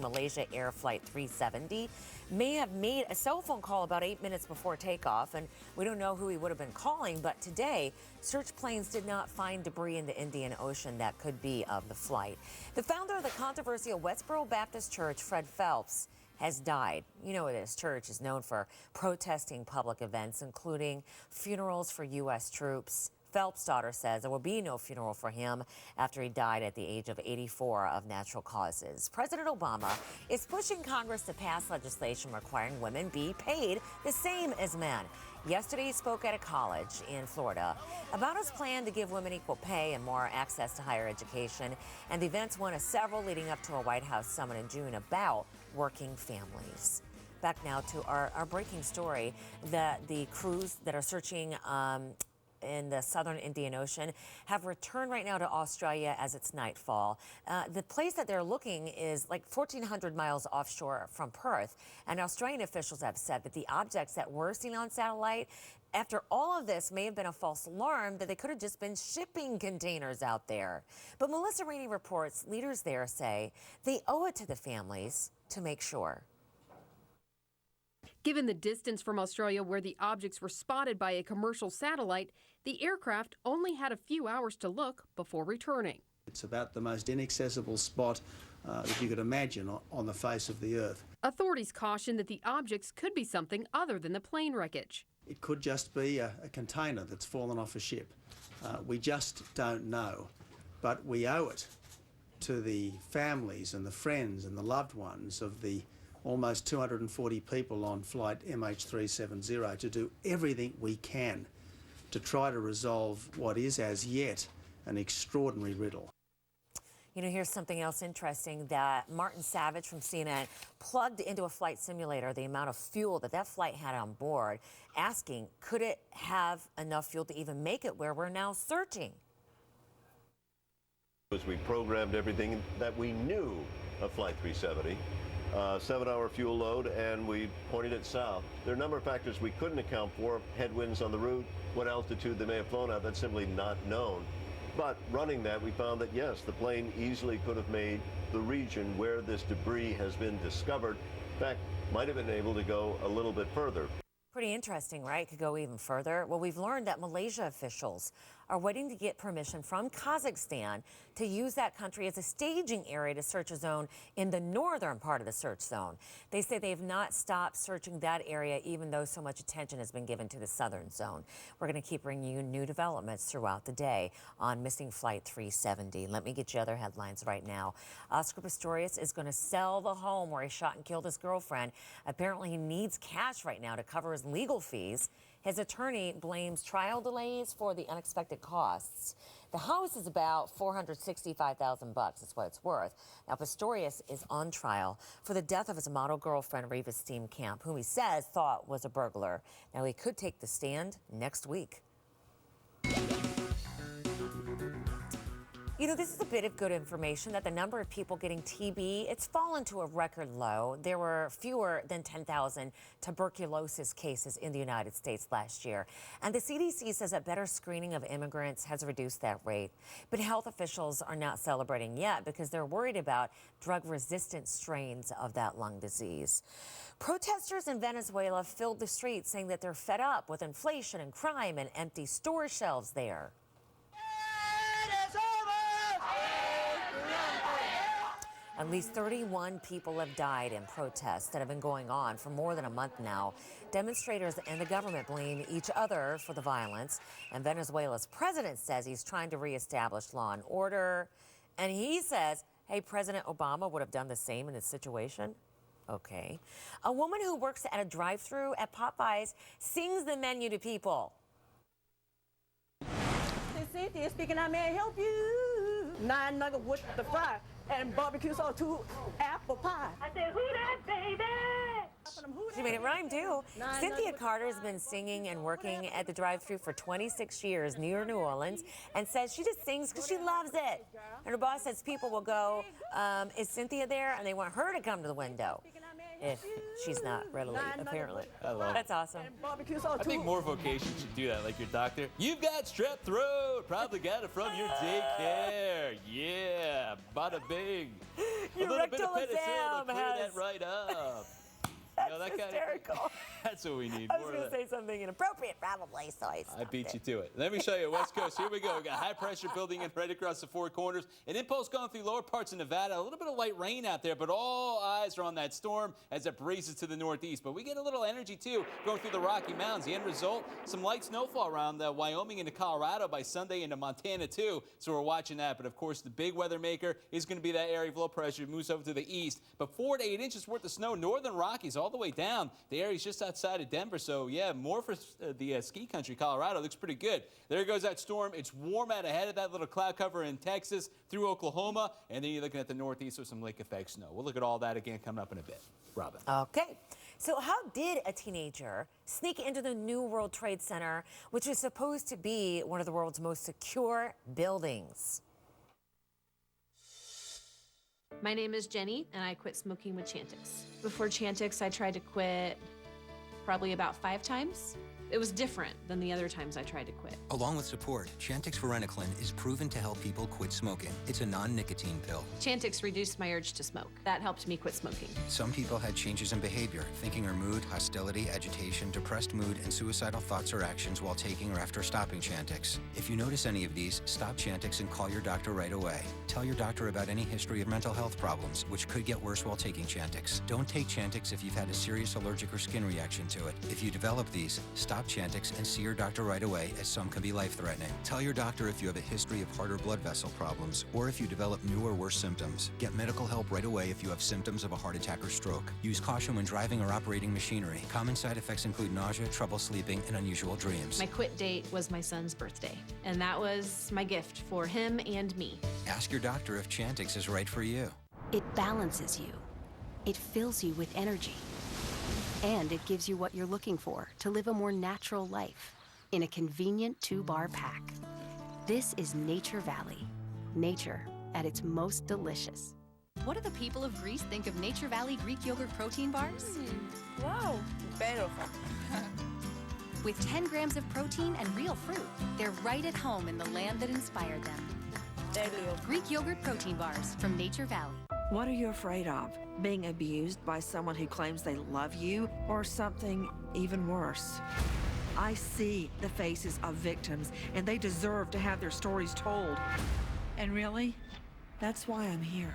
Malaysia Air Flight 370 may have made a cell phone call about 8 minutes before takeoff, and we don't know who he would have been calling, but today, search planes did not find debris in the Indian Ocean that could be of the flight. The founder of the controversial Westboro Baptist Church, Fred Phelps, has died. You know, this church is known for protesting public events, including funerals for U.S. troops. Phelps' daughter says there will be no funeral for him after he died at the age of 84 of natural causes. President Obama is pushing Congress to pass legislation requiring women be paid the same as men. Yesterday, he spoke at a college in Florida about his plan to give women equal pay and more access to higher education. And the event's one of several leading up to a White House summit in June about working families. Back now to our breaking story that the crews that are searching in the southern Indian Ocean have returned right now to Australia as it's nightfall. The place that they're looking is like 1,400 miles offshore from Perth, and Australian officials have said that the objects that were seen on satellite after all of this may have been a false alarm, that they could have just been shipping containers out there. But Melissa Rainey reports leaders there say they owe it to the families to make sure. Given the distance from Australia where the objects were spotted by a commercial satellite, the aircraft only had a few hours to look before returning. It's about the most inaccessible spot that you could imagine on the face of the Earth. Authorities caution that the objects could be something other than the plane wreckage. It could just be a container that's fallen off a ship. We just don't know, but we owe it to the families and the friends and the loved ones of the almost 240 people on flight MH370 to do everything we can to try to resolve what is as yet an extraordinary riddle. You know, here's something else interesting that Martin Savage from CNN plugged into a flight simulator the amount of fuel that flight had on board, asking, could it have enough fuel to even make it where we're now searching? As we programmed everything that we knew of Flight 370, 7-hour fuel load, and we pointed it south. There are a number of factors we couldn't account for: headwinds on the route, what altitude they may have flown at, that's simply not known. But running that, we found that yes, the plane easily could have made the region where this debris has been discovered. In fact, might have been able to go a little bit further. Pretty interesting, right? Could go even further. Well, we've learned that Malaysia officials are waiting to get permission from Kazakhstan to use that country as a staging area to search a zone in the northern part of the search zone. They say they have not stopped searching that area, even though so much attention has been given to the southern zone. We're going to keep bringing you new developments throughout the day on missing Flight 370. Let me get you other headlines right now. Oscar Pistorius is going to sell the home where he shot and killed his girlfriend. Apparently, he needs cash right now to cover his legal fees. His attorney blames trial delays for the unexpected costs. The house is about $465,000. That's what it's worth. Now, Pistorius is on trial for the death of his model girlfriend, Reva Steenkamp, whom he says thought was a burglar. Now, he could take the stand next week. You know, this is a bit of good information that the number of people getting TB, it's fallen to a record low. There were fewer than 10,000 tuberculosis cases in the United States last year. And the CDC says that better screening of immigrants has reduced that rate. But health officials are not celebrating yet because they're worried about drug-resistant strains of that lung disease. Protesters in Venezuela filled the streets saying that they're fed up with inflation and crime and empty store shelves there. At least 31 people have died in protests that have been going on for more than a month now. Demonstrators and the government blame each other for the violence. And Venezuela's president says he's trying to reestablish law and order. And he says, hey, President Obama would have done the same in this situation. Okay. A woman who works at a drive-thru at Popeyes sings the menu to people. Cynthia speaking, I may help you. 9 nuggets with the fry and barbecue sauce, 2 apple pie. I said, who that, baby? She made it rhyme, too. Cynthia Carter's been singing and working at the drive-thru for 26 years near New Orleans and says she just sings because she loves it. And her boss says people will go, is Cynthia there? And they want her to come to the window if she's not readily, apparently. I love it. That's awesome. I think more vocations should do that, like your doctor. You've got strep throat. Probably got it from your daycare. Yeah, bada bing. Your a little bit of rectal penicillin to exam clear has- that right up. That's hysterical. That's what we need. I was More going of to that. say something inappropriate, probably, so I I beat you to it. Let me show you West Coast. Here we go. We got high pressure building in right across the four corners. An impulse going through lower parts of Nevada. A little bit of light rain out there, but all eyes are on that storm as it braces to the northeast. But we get a little energy, too, going through the Rocky Mountains. The end result, some light snowfall around Wyoming into Colorado by Sunday into Montana, too. So we're watching that. But, of course, the big weather maker is going to be that area of low pressure. It moves over to the east. But 4 to 8 inches worth of snow, northern Rockies all the way down. The area's just outside of Denver, so yeah, more for the ski country. Colorado looks pretty good. There goes that storm. It's warm out ahead of that little cloud cover in Texas through Oklahoma, and then you're looking at the northeast with some lake effect snow. We'll look at all that again coming up in a bit. Robin. Okay. So how did a teenager sneak into the New World Trade Center, which is supposed to be one of the world's most secure buildings? My name is Jenny, and I quit smoking with Chantix. Before Chantix, I tried to quit probably about 5 times. It was different than the other times I tried to quit. Along with support, Chantix varenicline is proven to help people quit smoking. It's a non-nicotine pill. Chantix reduced my urge to smoke. That helped me quit smoking. Some people had changes in behavior, thinking or mood, hostility, agitation, depressed mood, and suicidal thoughts or actions while taking or after stopping Chantix. If you notice any of these, stop Chantix and call your doctor right away. Tell your doctor about any history of mental health problems, which could get worse while taking Chantix. Don't take Chantix if you've had a serious allergic or skin reaction to it. If you develop these, stop Chantix and see your doctor right away, as some can be life-threatening. Tell your doctor if you have a history of heart or blood vessel problems, or if you develop new or worse symptoms. Get medical help right away if you have symptoms of a heart attack or stroke. Use caution when driving or operating machinery. Common side effects include nausea, trouble sleeping, and unusual dreams. My quit date was my son's birthday, and that was my gift for him and me. Ask your doctor if Chantix is right for you. It balances you. It fills you with energy. And it gives you what you're looking for to live a more natural life in a convenient 2-bar pack. This is Nature Valley. Nature at its most delicious. What do the people of Greece think of Nature Valley Greek yogurt protein bars? Wow, beautiful. With 10 grams of protein and real fruit, they're right at home in the land that inspired them. Greek yogurt protein bars from Nature Valley. What are you afraid of? Being abused by someone who claims they love you, or something even worse? I see the faces of victims, and they deserve to have their stories told. And really, that's why I'm here.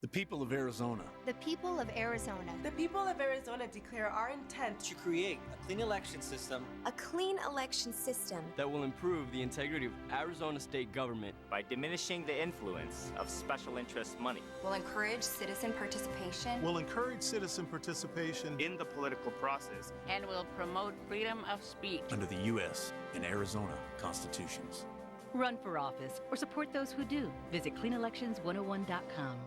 The people of Arizona. The people of Arizona. The people of Arizona declare our intent to create a clean election system. A clean election system that will improve the integrity of Arizona state government by diminishing the influence of special interest money. Will encourage citizen participation. Will encourage citizen participation in the political process. And will promote freedom of speech. Under the U.S. and Arizona constitutions. Run for office or support those who do. Visit cleanelections101.com.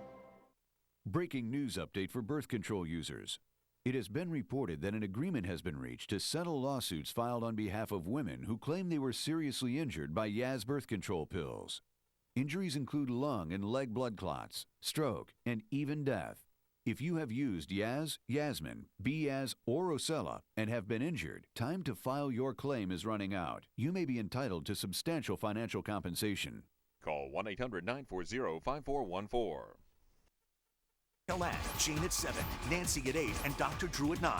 Breaking news update for birth control users. It has been reported that an agreement has been reached to settle lawsuits filed on behalf of women who claim they were seriously injured by Yaz birth control pills. Injuries include lung and leg blood clots, stroke, and even death. If you have used Yaz, Yasmin, B-Yaz, or Rosella and have been injured, time to file your claim is running out. You may be entitled to substantial financial compensation. Call 1-800-940-5414. HLN, Jane at 7, Nancy at 8, and Dr. Drew at 9.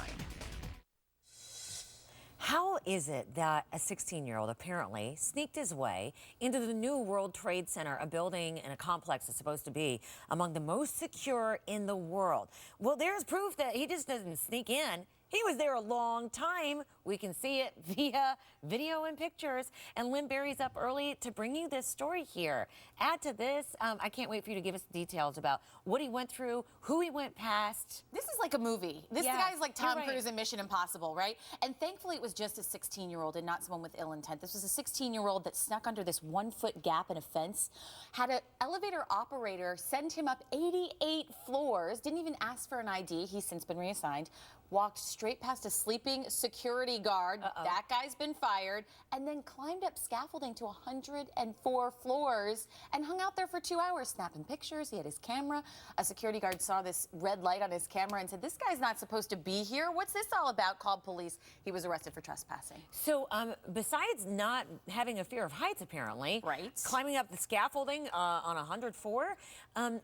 How is it that a 16-year-old apparently sneaked his way into the new World Trade Center, a building and a complex that's supposed to be among the most secure in the world? Well, there's proof that he just doesn't sneak in. He was there a long time. We can see it via video and pictures. And Limbaugh up early to bring you this story here. Add to this, I can't wait for you to give us details about what he went through, who he went past. This is like a movie. This guy's like Tom Cruise in Mission Impossible, right? And thankfully it was just a 16-year-old and not someone with ill intent. This was a 16-year-old that snuck under this 1-foot gap in a fence, had an elevator operator send him up 88 floors, didn't even ask for an ID. He's since been reassigned. Walked straight past a sleeping security guard. That guy's been fired. And then climbed up scaffolding to 104 floors and hung out there for 2 hours, snapping pictures. He had his camera. A security guard saw this red light on his camera and said, "This guy's not supposed to be here. What's this all about?" Called police. He was arrested for trespassing. So besides not having a fear of heights, apparently, climbing up the scaffolding on 104,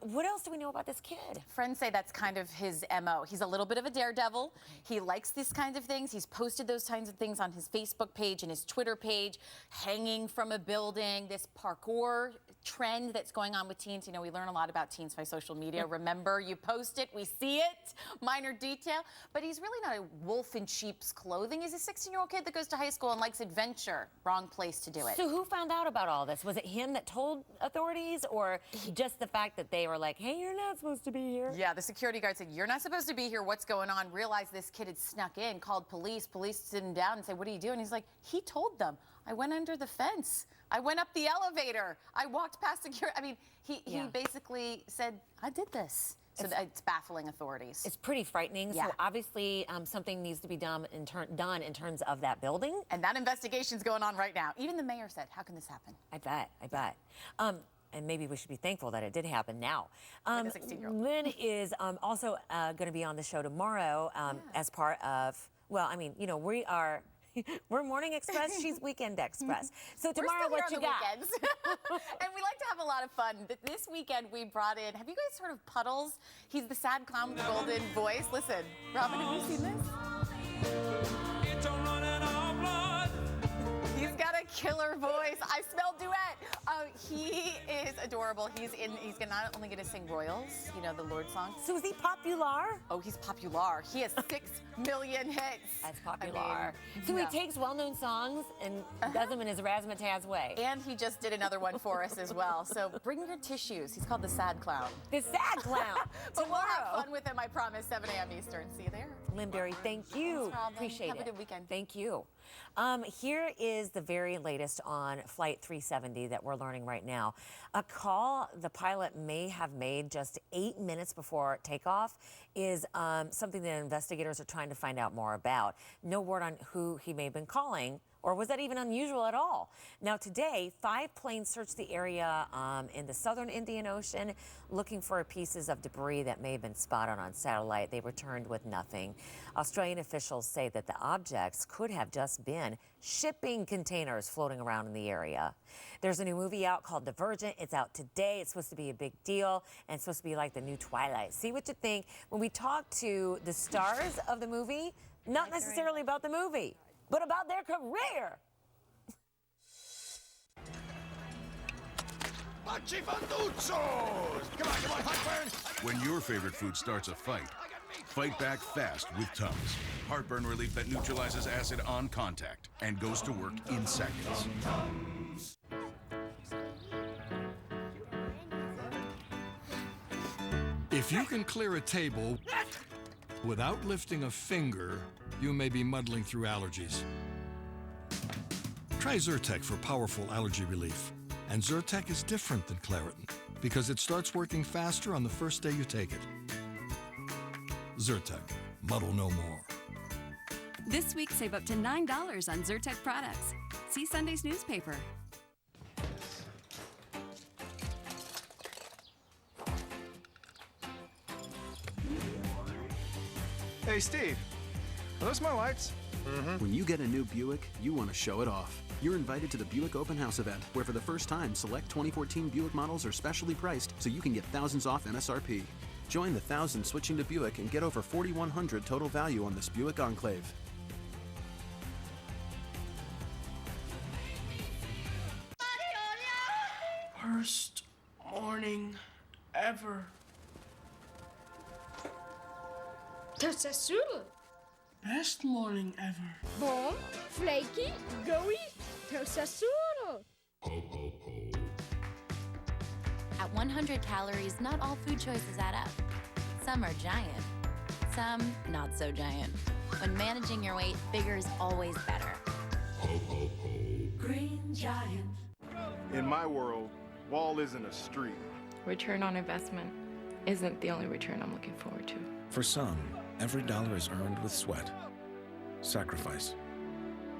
what else do we know about this kid? Friends say that's kind of his MO. He's a little bit of a daredevil. He likes these kinds of things. He's posted those kinds of things on his Facebook page and his Twitter page, hanging from a building, this parkour trend that's going on with teens. You know, we learn a lot about teens by social media. Remember, you post it, we see it, minor detail. But he's really not a wolf in sheep's clothing. He's a 16-year-old kid that goes to high school and likes adventure. Wrong place to do it. So who found out about all this? Was it him that told authorities, or just the fact that they were like, "Hey, you're not supposed to be here"? Yeah, the security guard said, "You're not supposed to be here. What's going on?" Realized this kid had snuck in, called police. Police sit him down and said, "What are you doing?" He's like, "He told them. I went under the fence. I went up the elevator. I walked past security." I mean, he basically said, "I did this." So it's baffling authorities. It's pretty frightening. Yeah. So obviously something needs to be done in terms of that building. And that investigation's going on right now. Even the mayor said, "How can this happen?" I bet. And maybe we should be thankful that it did happen now. Like a 16-year-old. Lynn is also going to be on the show tomorrow as part of, well, I mean, you know, we're Morning Express, she's Weekend Express. So tomorrow, We're what still you here on got? the weekends. And we like to have a lot of fun. This weekend we brought in, have you guys heard of Puddles? He's the sad clown with the golden voice. Listen, Robin, have you seen this? He's got a killer voice. I smell duet. He is adorable. He's not only going to sing Royals, you know, the Lord song. So is he popular? Oh, he's popular. He has 6 million hits. That's popular. I mean, so he takes well-known songs and does them in his razzmatazz way. And he just did another one for us as well. So bring your tissues. He's called the Sad Clown. The Sad Clown. But we'll have fun with him, I promise. 7 a.m. Eastern. See you there. Limbaugh, thank you. Appreciate it. Have a good weekend. Thank you. Here is the very latest on Flight 370 that we're learning right now. A call the pilot may have made just 8 minutes before takeoff is something that investigators are trying to find out more about. No word on who he may have been calling, or was that even unusual at all? Now today, 5 planes searched the area in the southern Indian Ocean looking for pieces of debris that may have been spotted on satellite. They returned with nothing. Australian officials say that the objects could have just been shipping containers floating around in the area. There's a new movie out called Divergent. It's out today. It's supposed to be a big deal, and it's supposed to be like the new Twilight. See what you think. When we talk to the stars of the movie, not necessarily about the movie, but about their career. When your favorite food starts a fight, fight back fast with Tums. Heartburn relief that neutralizes acid on contact and goes to work in seconds. If you can clear a table without lifting a finger, you may be muddling through allergies. Try Zyrtec for powerful allergy relief. And Zyrtec is different than Claritin because it starts working faster on the first day you take it. Zyrtec, muddle no more. This week, save up to $9 on Zyrtec products. See Sunday's newspaper. Hey, Steve, are those my lights? When you get a new Buick, you want to show it off. You're invited to the Buick Open House event, where for the first time, select 2014 Buick models are specially priced so you can get thousands off MSRP. Join the thousands switching to Buick and get over $4,100 total value on this Buick Enclave. Worst morning ever. Testosterone. Best morning ever. Bom, flaky, gooey, testosterone. At 100 calories, not all food choices add up. Some are giant, some not so giant. When managing your weight, bigger is always better. Green Giant. In my world, wall isn't a street. Return on investment isn't the only return I'm looking forward to. For some, every dollar is earned with sweat, sacrifice,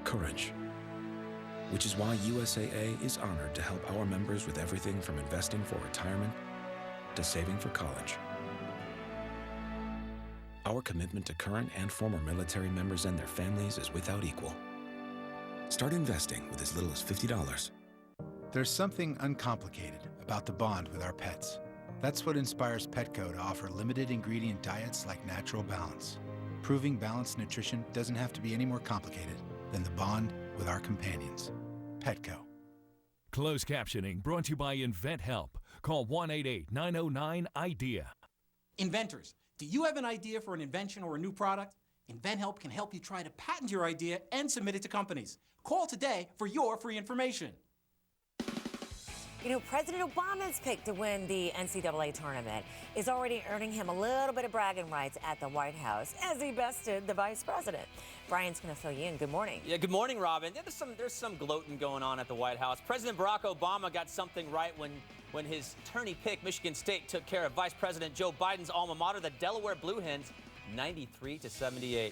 courage. Which is why USAA is honored to help our members with everything from investing for retirement to saving for college. Our commitment to current and former military members and their families is without equal. Start investing with as little as $50. There's something uncomplicated about the bond with our pets. That's what inspires Petco to offer limited ingredient diets like Natural Balance. Proving balanced nutrition doesn't have to be any more complicated than the bond with our companions. Petco. Closed captioning brought to you by InventHelp. Call 1-888-909-IDEA. Inventors, do you have an idea for an invention or a new product? InventHelp can help you try to patent your idea and submit it to companies. Call today for your free information. You know, President Obama's pick to win the NCAA tournament is already earning him a little bit of bragging rights at the White House as he bested the vice president. Brian's going to fill you in. Good morning. Yeah, good morning, Robin. There's some gloating going on at the White House. President Barack Obama got something right when his tourney pick, Michigan State, took care of Vice President Joe Biden's alma mater, the Delaware Blue Hens, 93-78.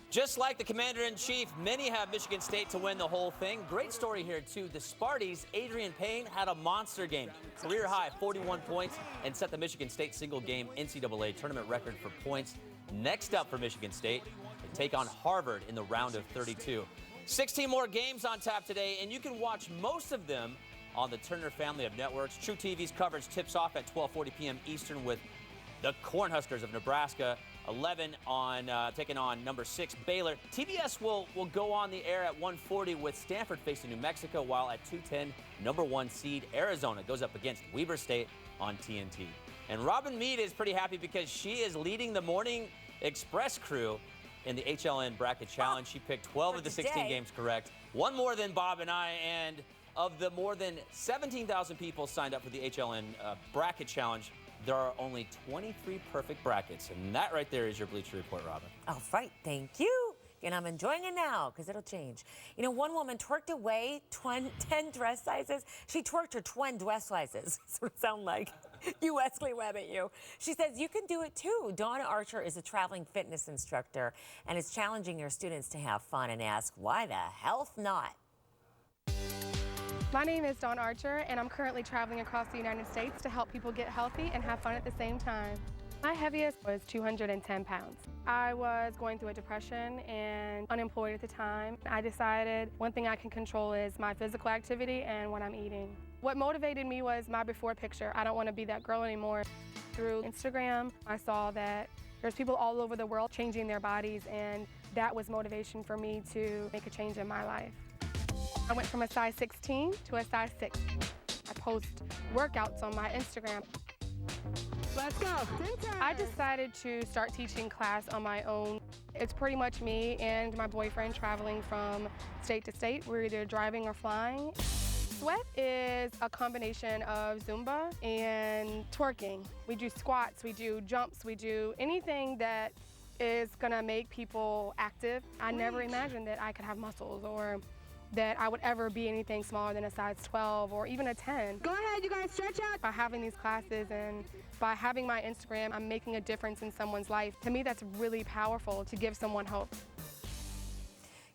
Just like the commander-in-chief, many have Michigan State to win the whole thing. Great story here, too. The Sparties, Adrian Payne, had a monster game. Career-high 41 points and set the Michigan State single-game NCAA tournament record for points. Next up for Michigan State, they take on Harvard in the round of 32. 16 more games on tap today, and you can watch most of them on the Turner family of networks. True TV's coverage tips off at 12:40 p.m. Eastern with the Cornhuskers of Nebraska. 11 on taking on number 6 Baylor. TBS will go on the air at 1:40 with Stanford facing New Mexico, while at 2:10 number 1 seed Arizona goes up against Weber State on TNT. And Robin Meade is pretty happy because she is leading the Morning Express crew in the HLN Bracket Challenge. She picked 12 of the 16 games correct, one more than Bob and I, and of the more than 17,000 people signed up for the HLN Bracket Challenge, there are only 23 perfect brackets. And that right there is your Bleacher Report, Robin. All right, thank you. And I'm enjoying it now because it'll change. You know, one woman twerked away 10 dress sizes. She twerked her 20 dress sizes. That's what it sounds like. You Wesley Webb at you. She says you can do it too. Dawn Archer is a traveling fitness instructor and is challenging her students to have fun and ask, why the hell not? My name is Dawn Archer, and I'm currently traveling across the United States to help people get healthy and have fun at the same time. My heaviest was 210 pounds. I was going through a depression and unemployed at the time. I decided one thing I can control is my physical activity and what I'm eating. What motivated me was my before picture. I don't want to be that girl anymore. Through Instagram, I saw that there's people all over the world changing their bodies, and that was motivation for me to make a change in my life. I went from a size 16 to a size 6. I post workouts on my Instagram. Let's go. I decided to start teaching class on my own. It's pretty much me and my boyfriend traveling from state to state. We're either driving or flying. Sweat is a combination of Zumba and twerking. We do squats, we do jumps, we do anything that is gonna make people active. I never imagined that I could have muscles or that I would ever be anything smaller than a size 12 or even a 10. Go ahead, you guys, stretch out. By having these classes and by having my Instagram, I'm making a difference in someone's life. To me, that's really powerful to give someone hope.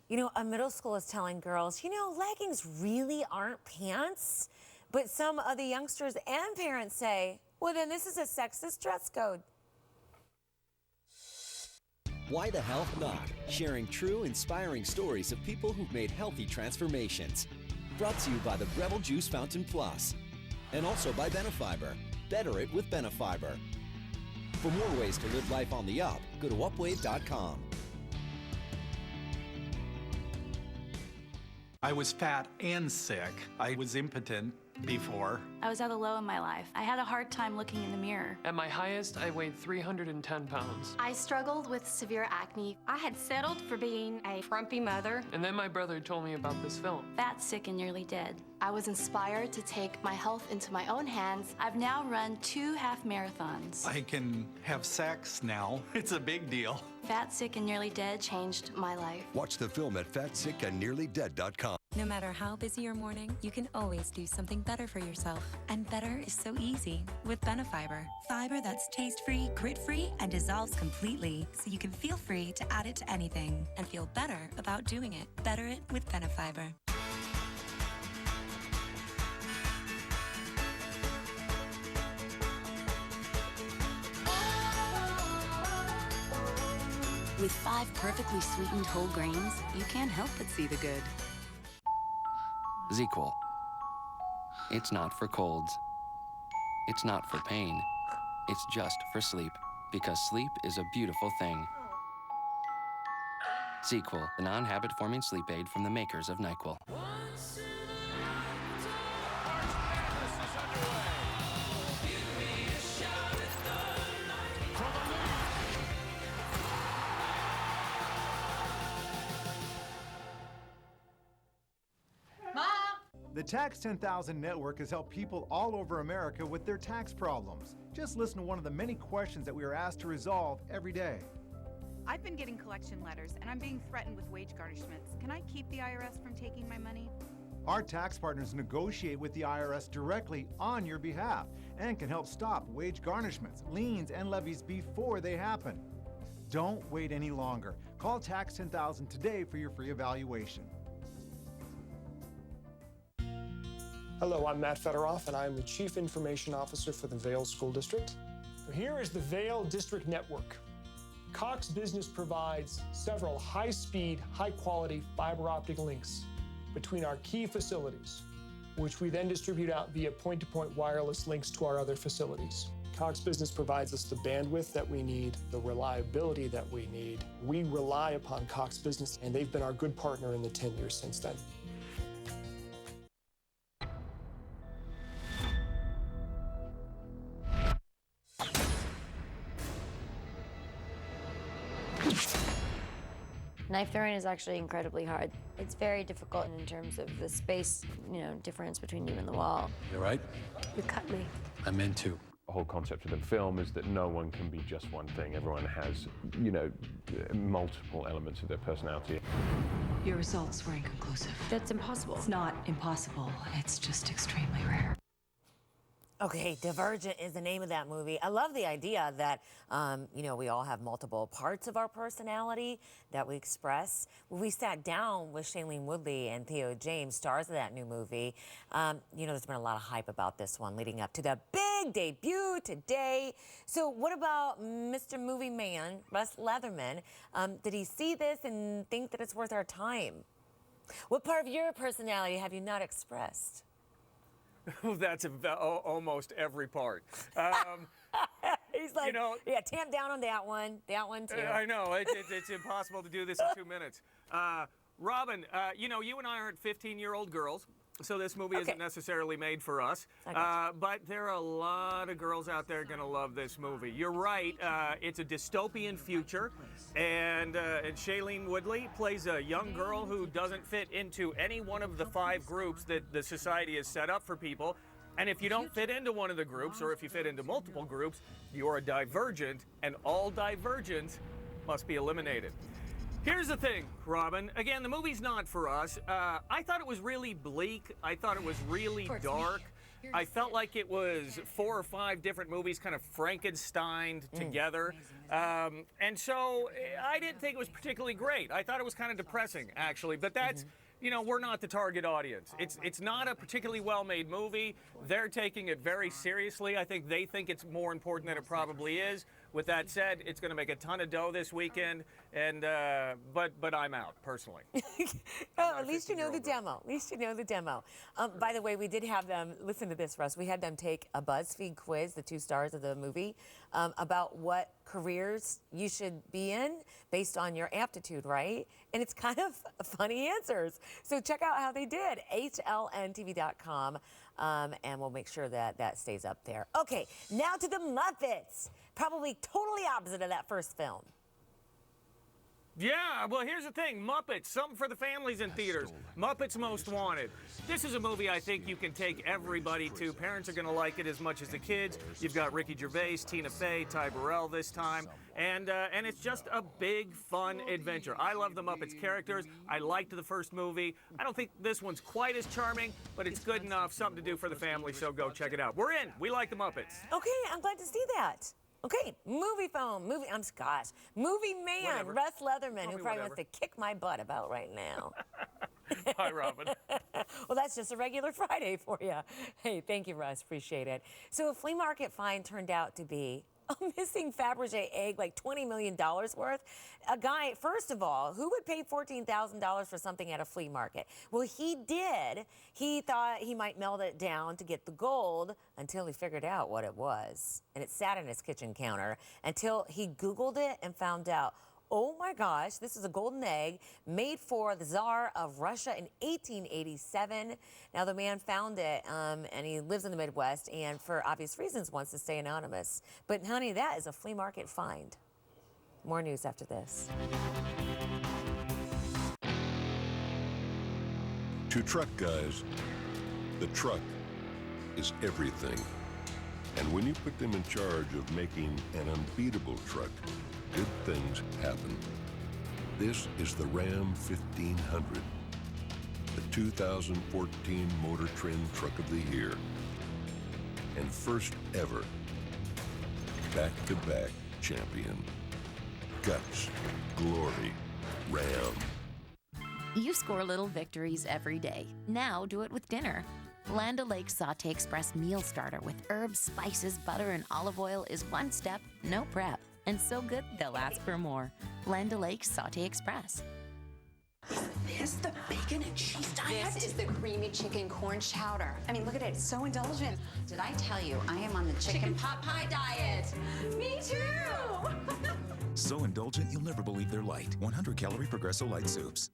You know, a middle school is telling girls, you know, leggings really aren't pants. But some of the youngsters and parents say, well, then this is a sexist dress code. Why the hell not? Sharing true, inspiring stories of people who've made healthy transformations. Brought to you by the Rebel Juice Fountain Plus. And also by Benefiber. Better it with Benefiber. For more ways to live life on the up, go to upwave.com. I was fat and sick. I was impotent, before. I was at a low in my life. I had a hard time looking in the mirror. At my highest, I weighed 310 pounds. I struggled with severe acne. I had settled for being a frumpy mother. And then my brother told me about this film. Fat, sick, and nearly dead. I was inspired to take my health into my own hands. I've now run 2 half marathons. I can have sex now. It's a big deal. Fat, Sick, and Nearly Dead changed my life. Watch the film at fatsickandnearlydead.com. No matter how busy your morning, you can always do something better for yourself. And better is so easy with Benefiber. Fiber that's taste-free, grit-free, and dissolves completely, so you can feel free to add it to anything and feel better about doing it. Better it with Benefiber. With 5 perfectly sweetened whole grains, you can't help but see the good. ZzzQuil. It's not for colds. It's not for pain. It's just for sleep, because sleep is a beautiful thing. ZzzQuil, the non-habit-forming sleep aid from the makers of NyQuil. The Tax 10,000 Network has helped people all over America with their tax problems. Just listen to one of the many questions that we are asked to resolve every day. I've been getting collection letters, and I'm being threatened with wage garnishments. Can I keep the IRS from taking my money? Our tax partners negotiate with the IRS directly on your behalf and can help stop wage garnishments, liens, and levies before they happen. Don't wait any longer. Call Tax 10,000 today for your free evaluation. Hello, I'm Matt Federoff, and I'm the Chief Information Officer for the Vail School District. Here is the Vail District Network. Cox Business provides several high-speed, high-quality fiber optic links between our key facilities, which we then distribute out via point-to-point wireless links to our other facilities. Cox Business provides us the bandwidth that we need, the reliability that we need. We rely upon Cox Business, and they've been our good partner in the 10 years since then. Knife throwing is actually incredibly hard. It's very difficult in terms of the space, difference between you and the wall. You're right. You cut me. I'm in too. The whole concept of the film is that no one can be just one thing. Everyone has, multiple elements of their personality. Your results were inconclusive. That's impossible. It's not impossible. It's just extremely rare. Okay, Divergent is the name of that movie. I love the idea that, we all have multiple parts of our personality that we express. When we sat down with Shailene Woodley and Theo James, stars of that new movie, there's been a lot of hype about this one leading up to the big debut today. So what about Mr. Movie Man, Russ Leatherman? Did he see this and think that it's worth our time? What part of your personality have you not expressed? That's almost every part. He's like, tamp down on that one too. I know, it's impossible to do this in 2 minutes. Robin, you and I aren't 15-year-old girls, so this movie isn't necessarily made for us. But there are a lot of girls out there going to love this movie. You're right, it's a dystopian future, and Shailene Woodley plays a young girl who doesn't fit into any one of the 5 groups that the society has set up for people. And if you don't fit into one of the groups, or if you fit into multiple groups, you're a divergent, and all divergents must be eliminated. Here's the thing, Robin. Again, the movie's not for us. I thought it was really bleak. I thought it was really dark. I felt like it was 4 or 5 different movies kind of Frankensteined together. And so I didn't think it was particularly great. I thought it was kind of depressing, actually. But that's, we're not the target audience. It's not a particularly well-made movie. They're taking it very seriously. I think they think it's more important than it probably is. With that said, it's going to make a ton of dough this weekend, and but I'm out personally. Oh, at least you know the demo. At least you know the demo. By the way, we did have them, listen to this, Russ, we had them take a BuzzFeed quiz, the 2 stars of the movie, about what careers you should be in based on your aptitude, right? And it's kind of funny answers. So check out how they did, HLNTV.com, and we'll make sure that that stays up there. Okay, now to the Muppets. Probably totally opposite of that first film. Yeah, well, here's the thing. Muppets, something for the families in theaters. Muppets Most Wanted. This is a movie I think you can take everybody to. Parents are going to like it as much as the kids. You've got Ricky Gervais, Tina Fey, Ty Burrell this time. And it's just a big, fun adventure. I love the Muppets characters. I liked the first movie. I don't think this one's quite as charming, but it's good enough. Something to do for the family, so go check it out. We're in. We like the Muppets. Okay, I'm glad to see that. Okay, movie phone, movie man, Whatever. Russ Leatherman, who probably whatever. wants to kick my butt about right now. Hi, Robin. Well, that's just a regular Friday for you. Hey, thank you, Russ, appreciate it. So a flea market find turned out to be a missing Fabergé egg, like $20 million worth. A guy, first of all, who would pay $14,000 for something at a flea market? Well, he did. He thought he might melt it down to get the gold until he figured out what it was. And it sat on his kitchen counter until he Googled it and found out, oh my gosh, this is a golden egg made for the Tsar of Russia in 1887. Now, the man found it, and he lives in the Midwest, and for obvious reasons wants to stay anonymous. But, honey, that is a flea market find. More news after this. To truck guys, the truck is everything. And when you put them in charge of making an unbeatable truck, good things happen. This is the Ram 1500, the 2014 Motor Trend Truck of the Year, and first ever back-to-back champion. Guts, glory, Ram. You score little victories every day. Now do it with dinner. Land O'Lakes Sauté Express Meal Starter with herbs, spices, butter, and olive oil is one step, no prep, and so good they'll ask for more. Land O'Lakes Sauté Express. This the bacon and cheese diet? This is the creamy chicken corn chowder. I mean, look at it, it's so indulgent. Did I tell you I am on the chicken pot pie diet? Me too! So indulgent, you'll never believe they're light. 100-calorie Progresso Light Soups.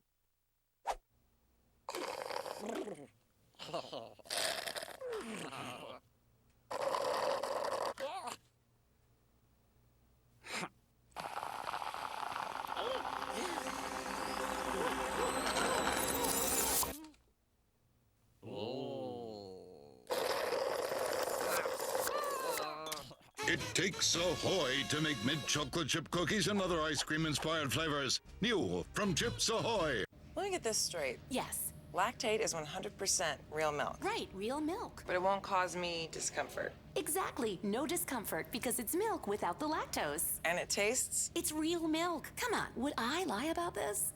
It takes Ahoy to make mint chocolate chip cookies and other ice cream-inspired flavors. New from Chips Ahoy. Let me get this straight. Yes. Lactate is 100% real milk. Right, real milk. But it won't cause me discomfort. Exactly, no discomfort because it's milk without the lactose. And it tastes? It's real milk. Come on, would I lie about this?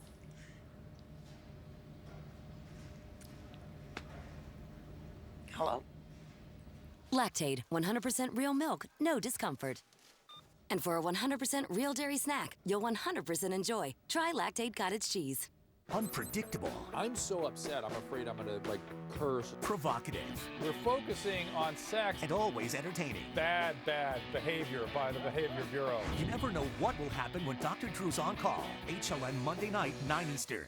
Hello? Lactaid, 100% real milk, no discomfort. And for a 100% real dairy snack, you'll 100% enjoy. Try Lactaid cottage cheese. Unpredictable. I'm so upset, I'm afraid I'm gonna, curse. Provocative. We're focusing on sex. And always entertaining. Bad behavior by the Behavior Bureau. You never know what will happen when Dr. Drew's on call. HLN Monday night, 9 Eastern.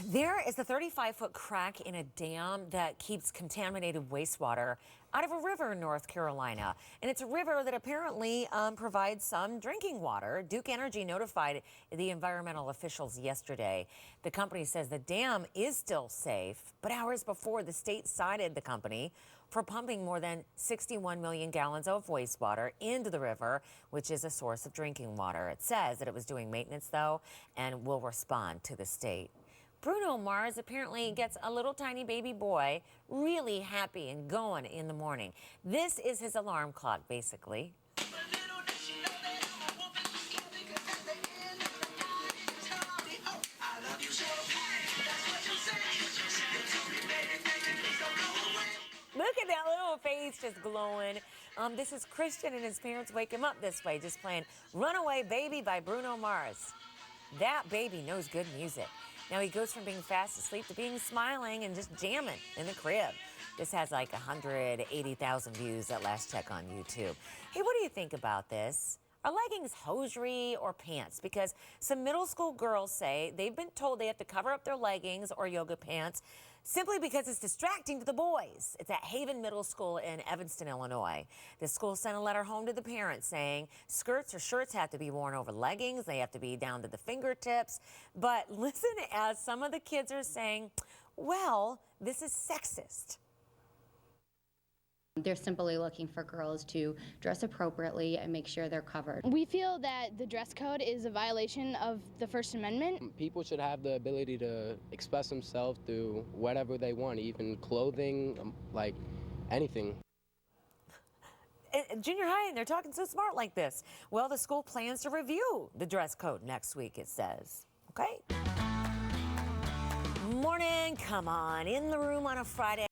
There is a 35-foot crack in a dam that keeps contaminated wastewater out of a river in North Carolina. And it's a river that apparently provides some drinking water. Duke Energy notified the environmental officials yesterday. The company says the dam is still safe, but hours before, the state cited the company for pumping more than 61 million gallons of wastewater into the river, which is a source of drinking water. It says that it was doing maintenance, though, and will respond to the state. Bruno Mars apparently gets a little tiny baby boy really happy and going in the morning. This is his alarm clock, basically. Look at that little face just glowing. This is Christian, and his parents wake him up this way, just playing Runaway Baby by Bruno Mars. That baby knows good music. Now he goes from being fast asleep to being smiling and just jamming in the crib. This has like 180,000 views at last check on YouTube. Hey, what do you think about this? Are leggings hosiery or pants? Because some middle school girls say they've been told they have to cover up their leggings or yoga pants simply because it's distracting to the boys. It's at Haven Middle School in Evanston, Illinois. The school sent a letter home to the parents saying skirts or shirts have to be worn over leggings. They have to be down to the fingertips. But listen as some of the kids are saying, well, this is sexist. They're simply looking for girls to dress appropriately and make sure they're covered. We feel that the dress code is a violation of the First Amendment. People should have the ability to express themselves through whatever they want, even clothing, like anything. Junior high, and they're talking so smart like this. Well, the school plans to review the dress code next week, it says. Okay? Morning, come on, in the room on a Friday.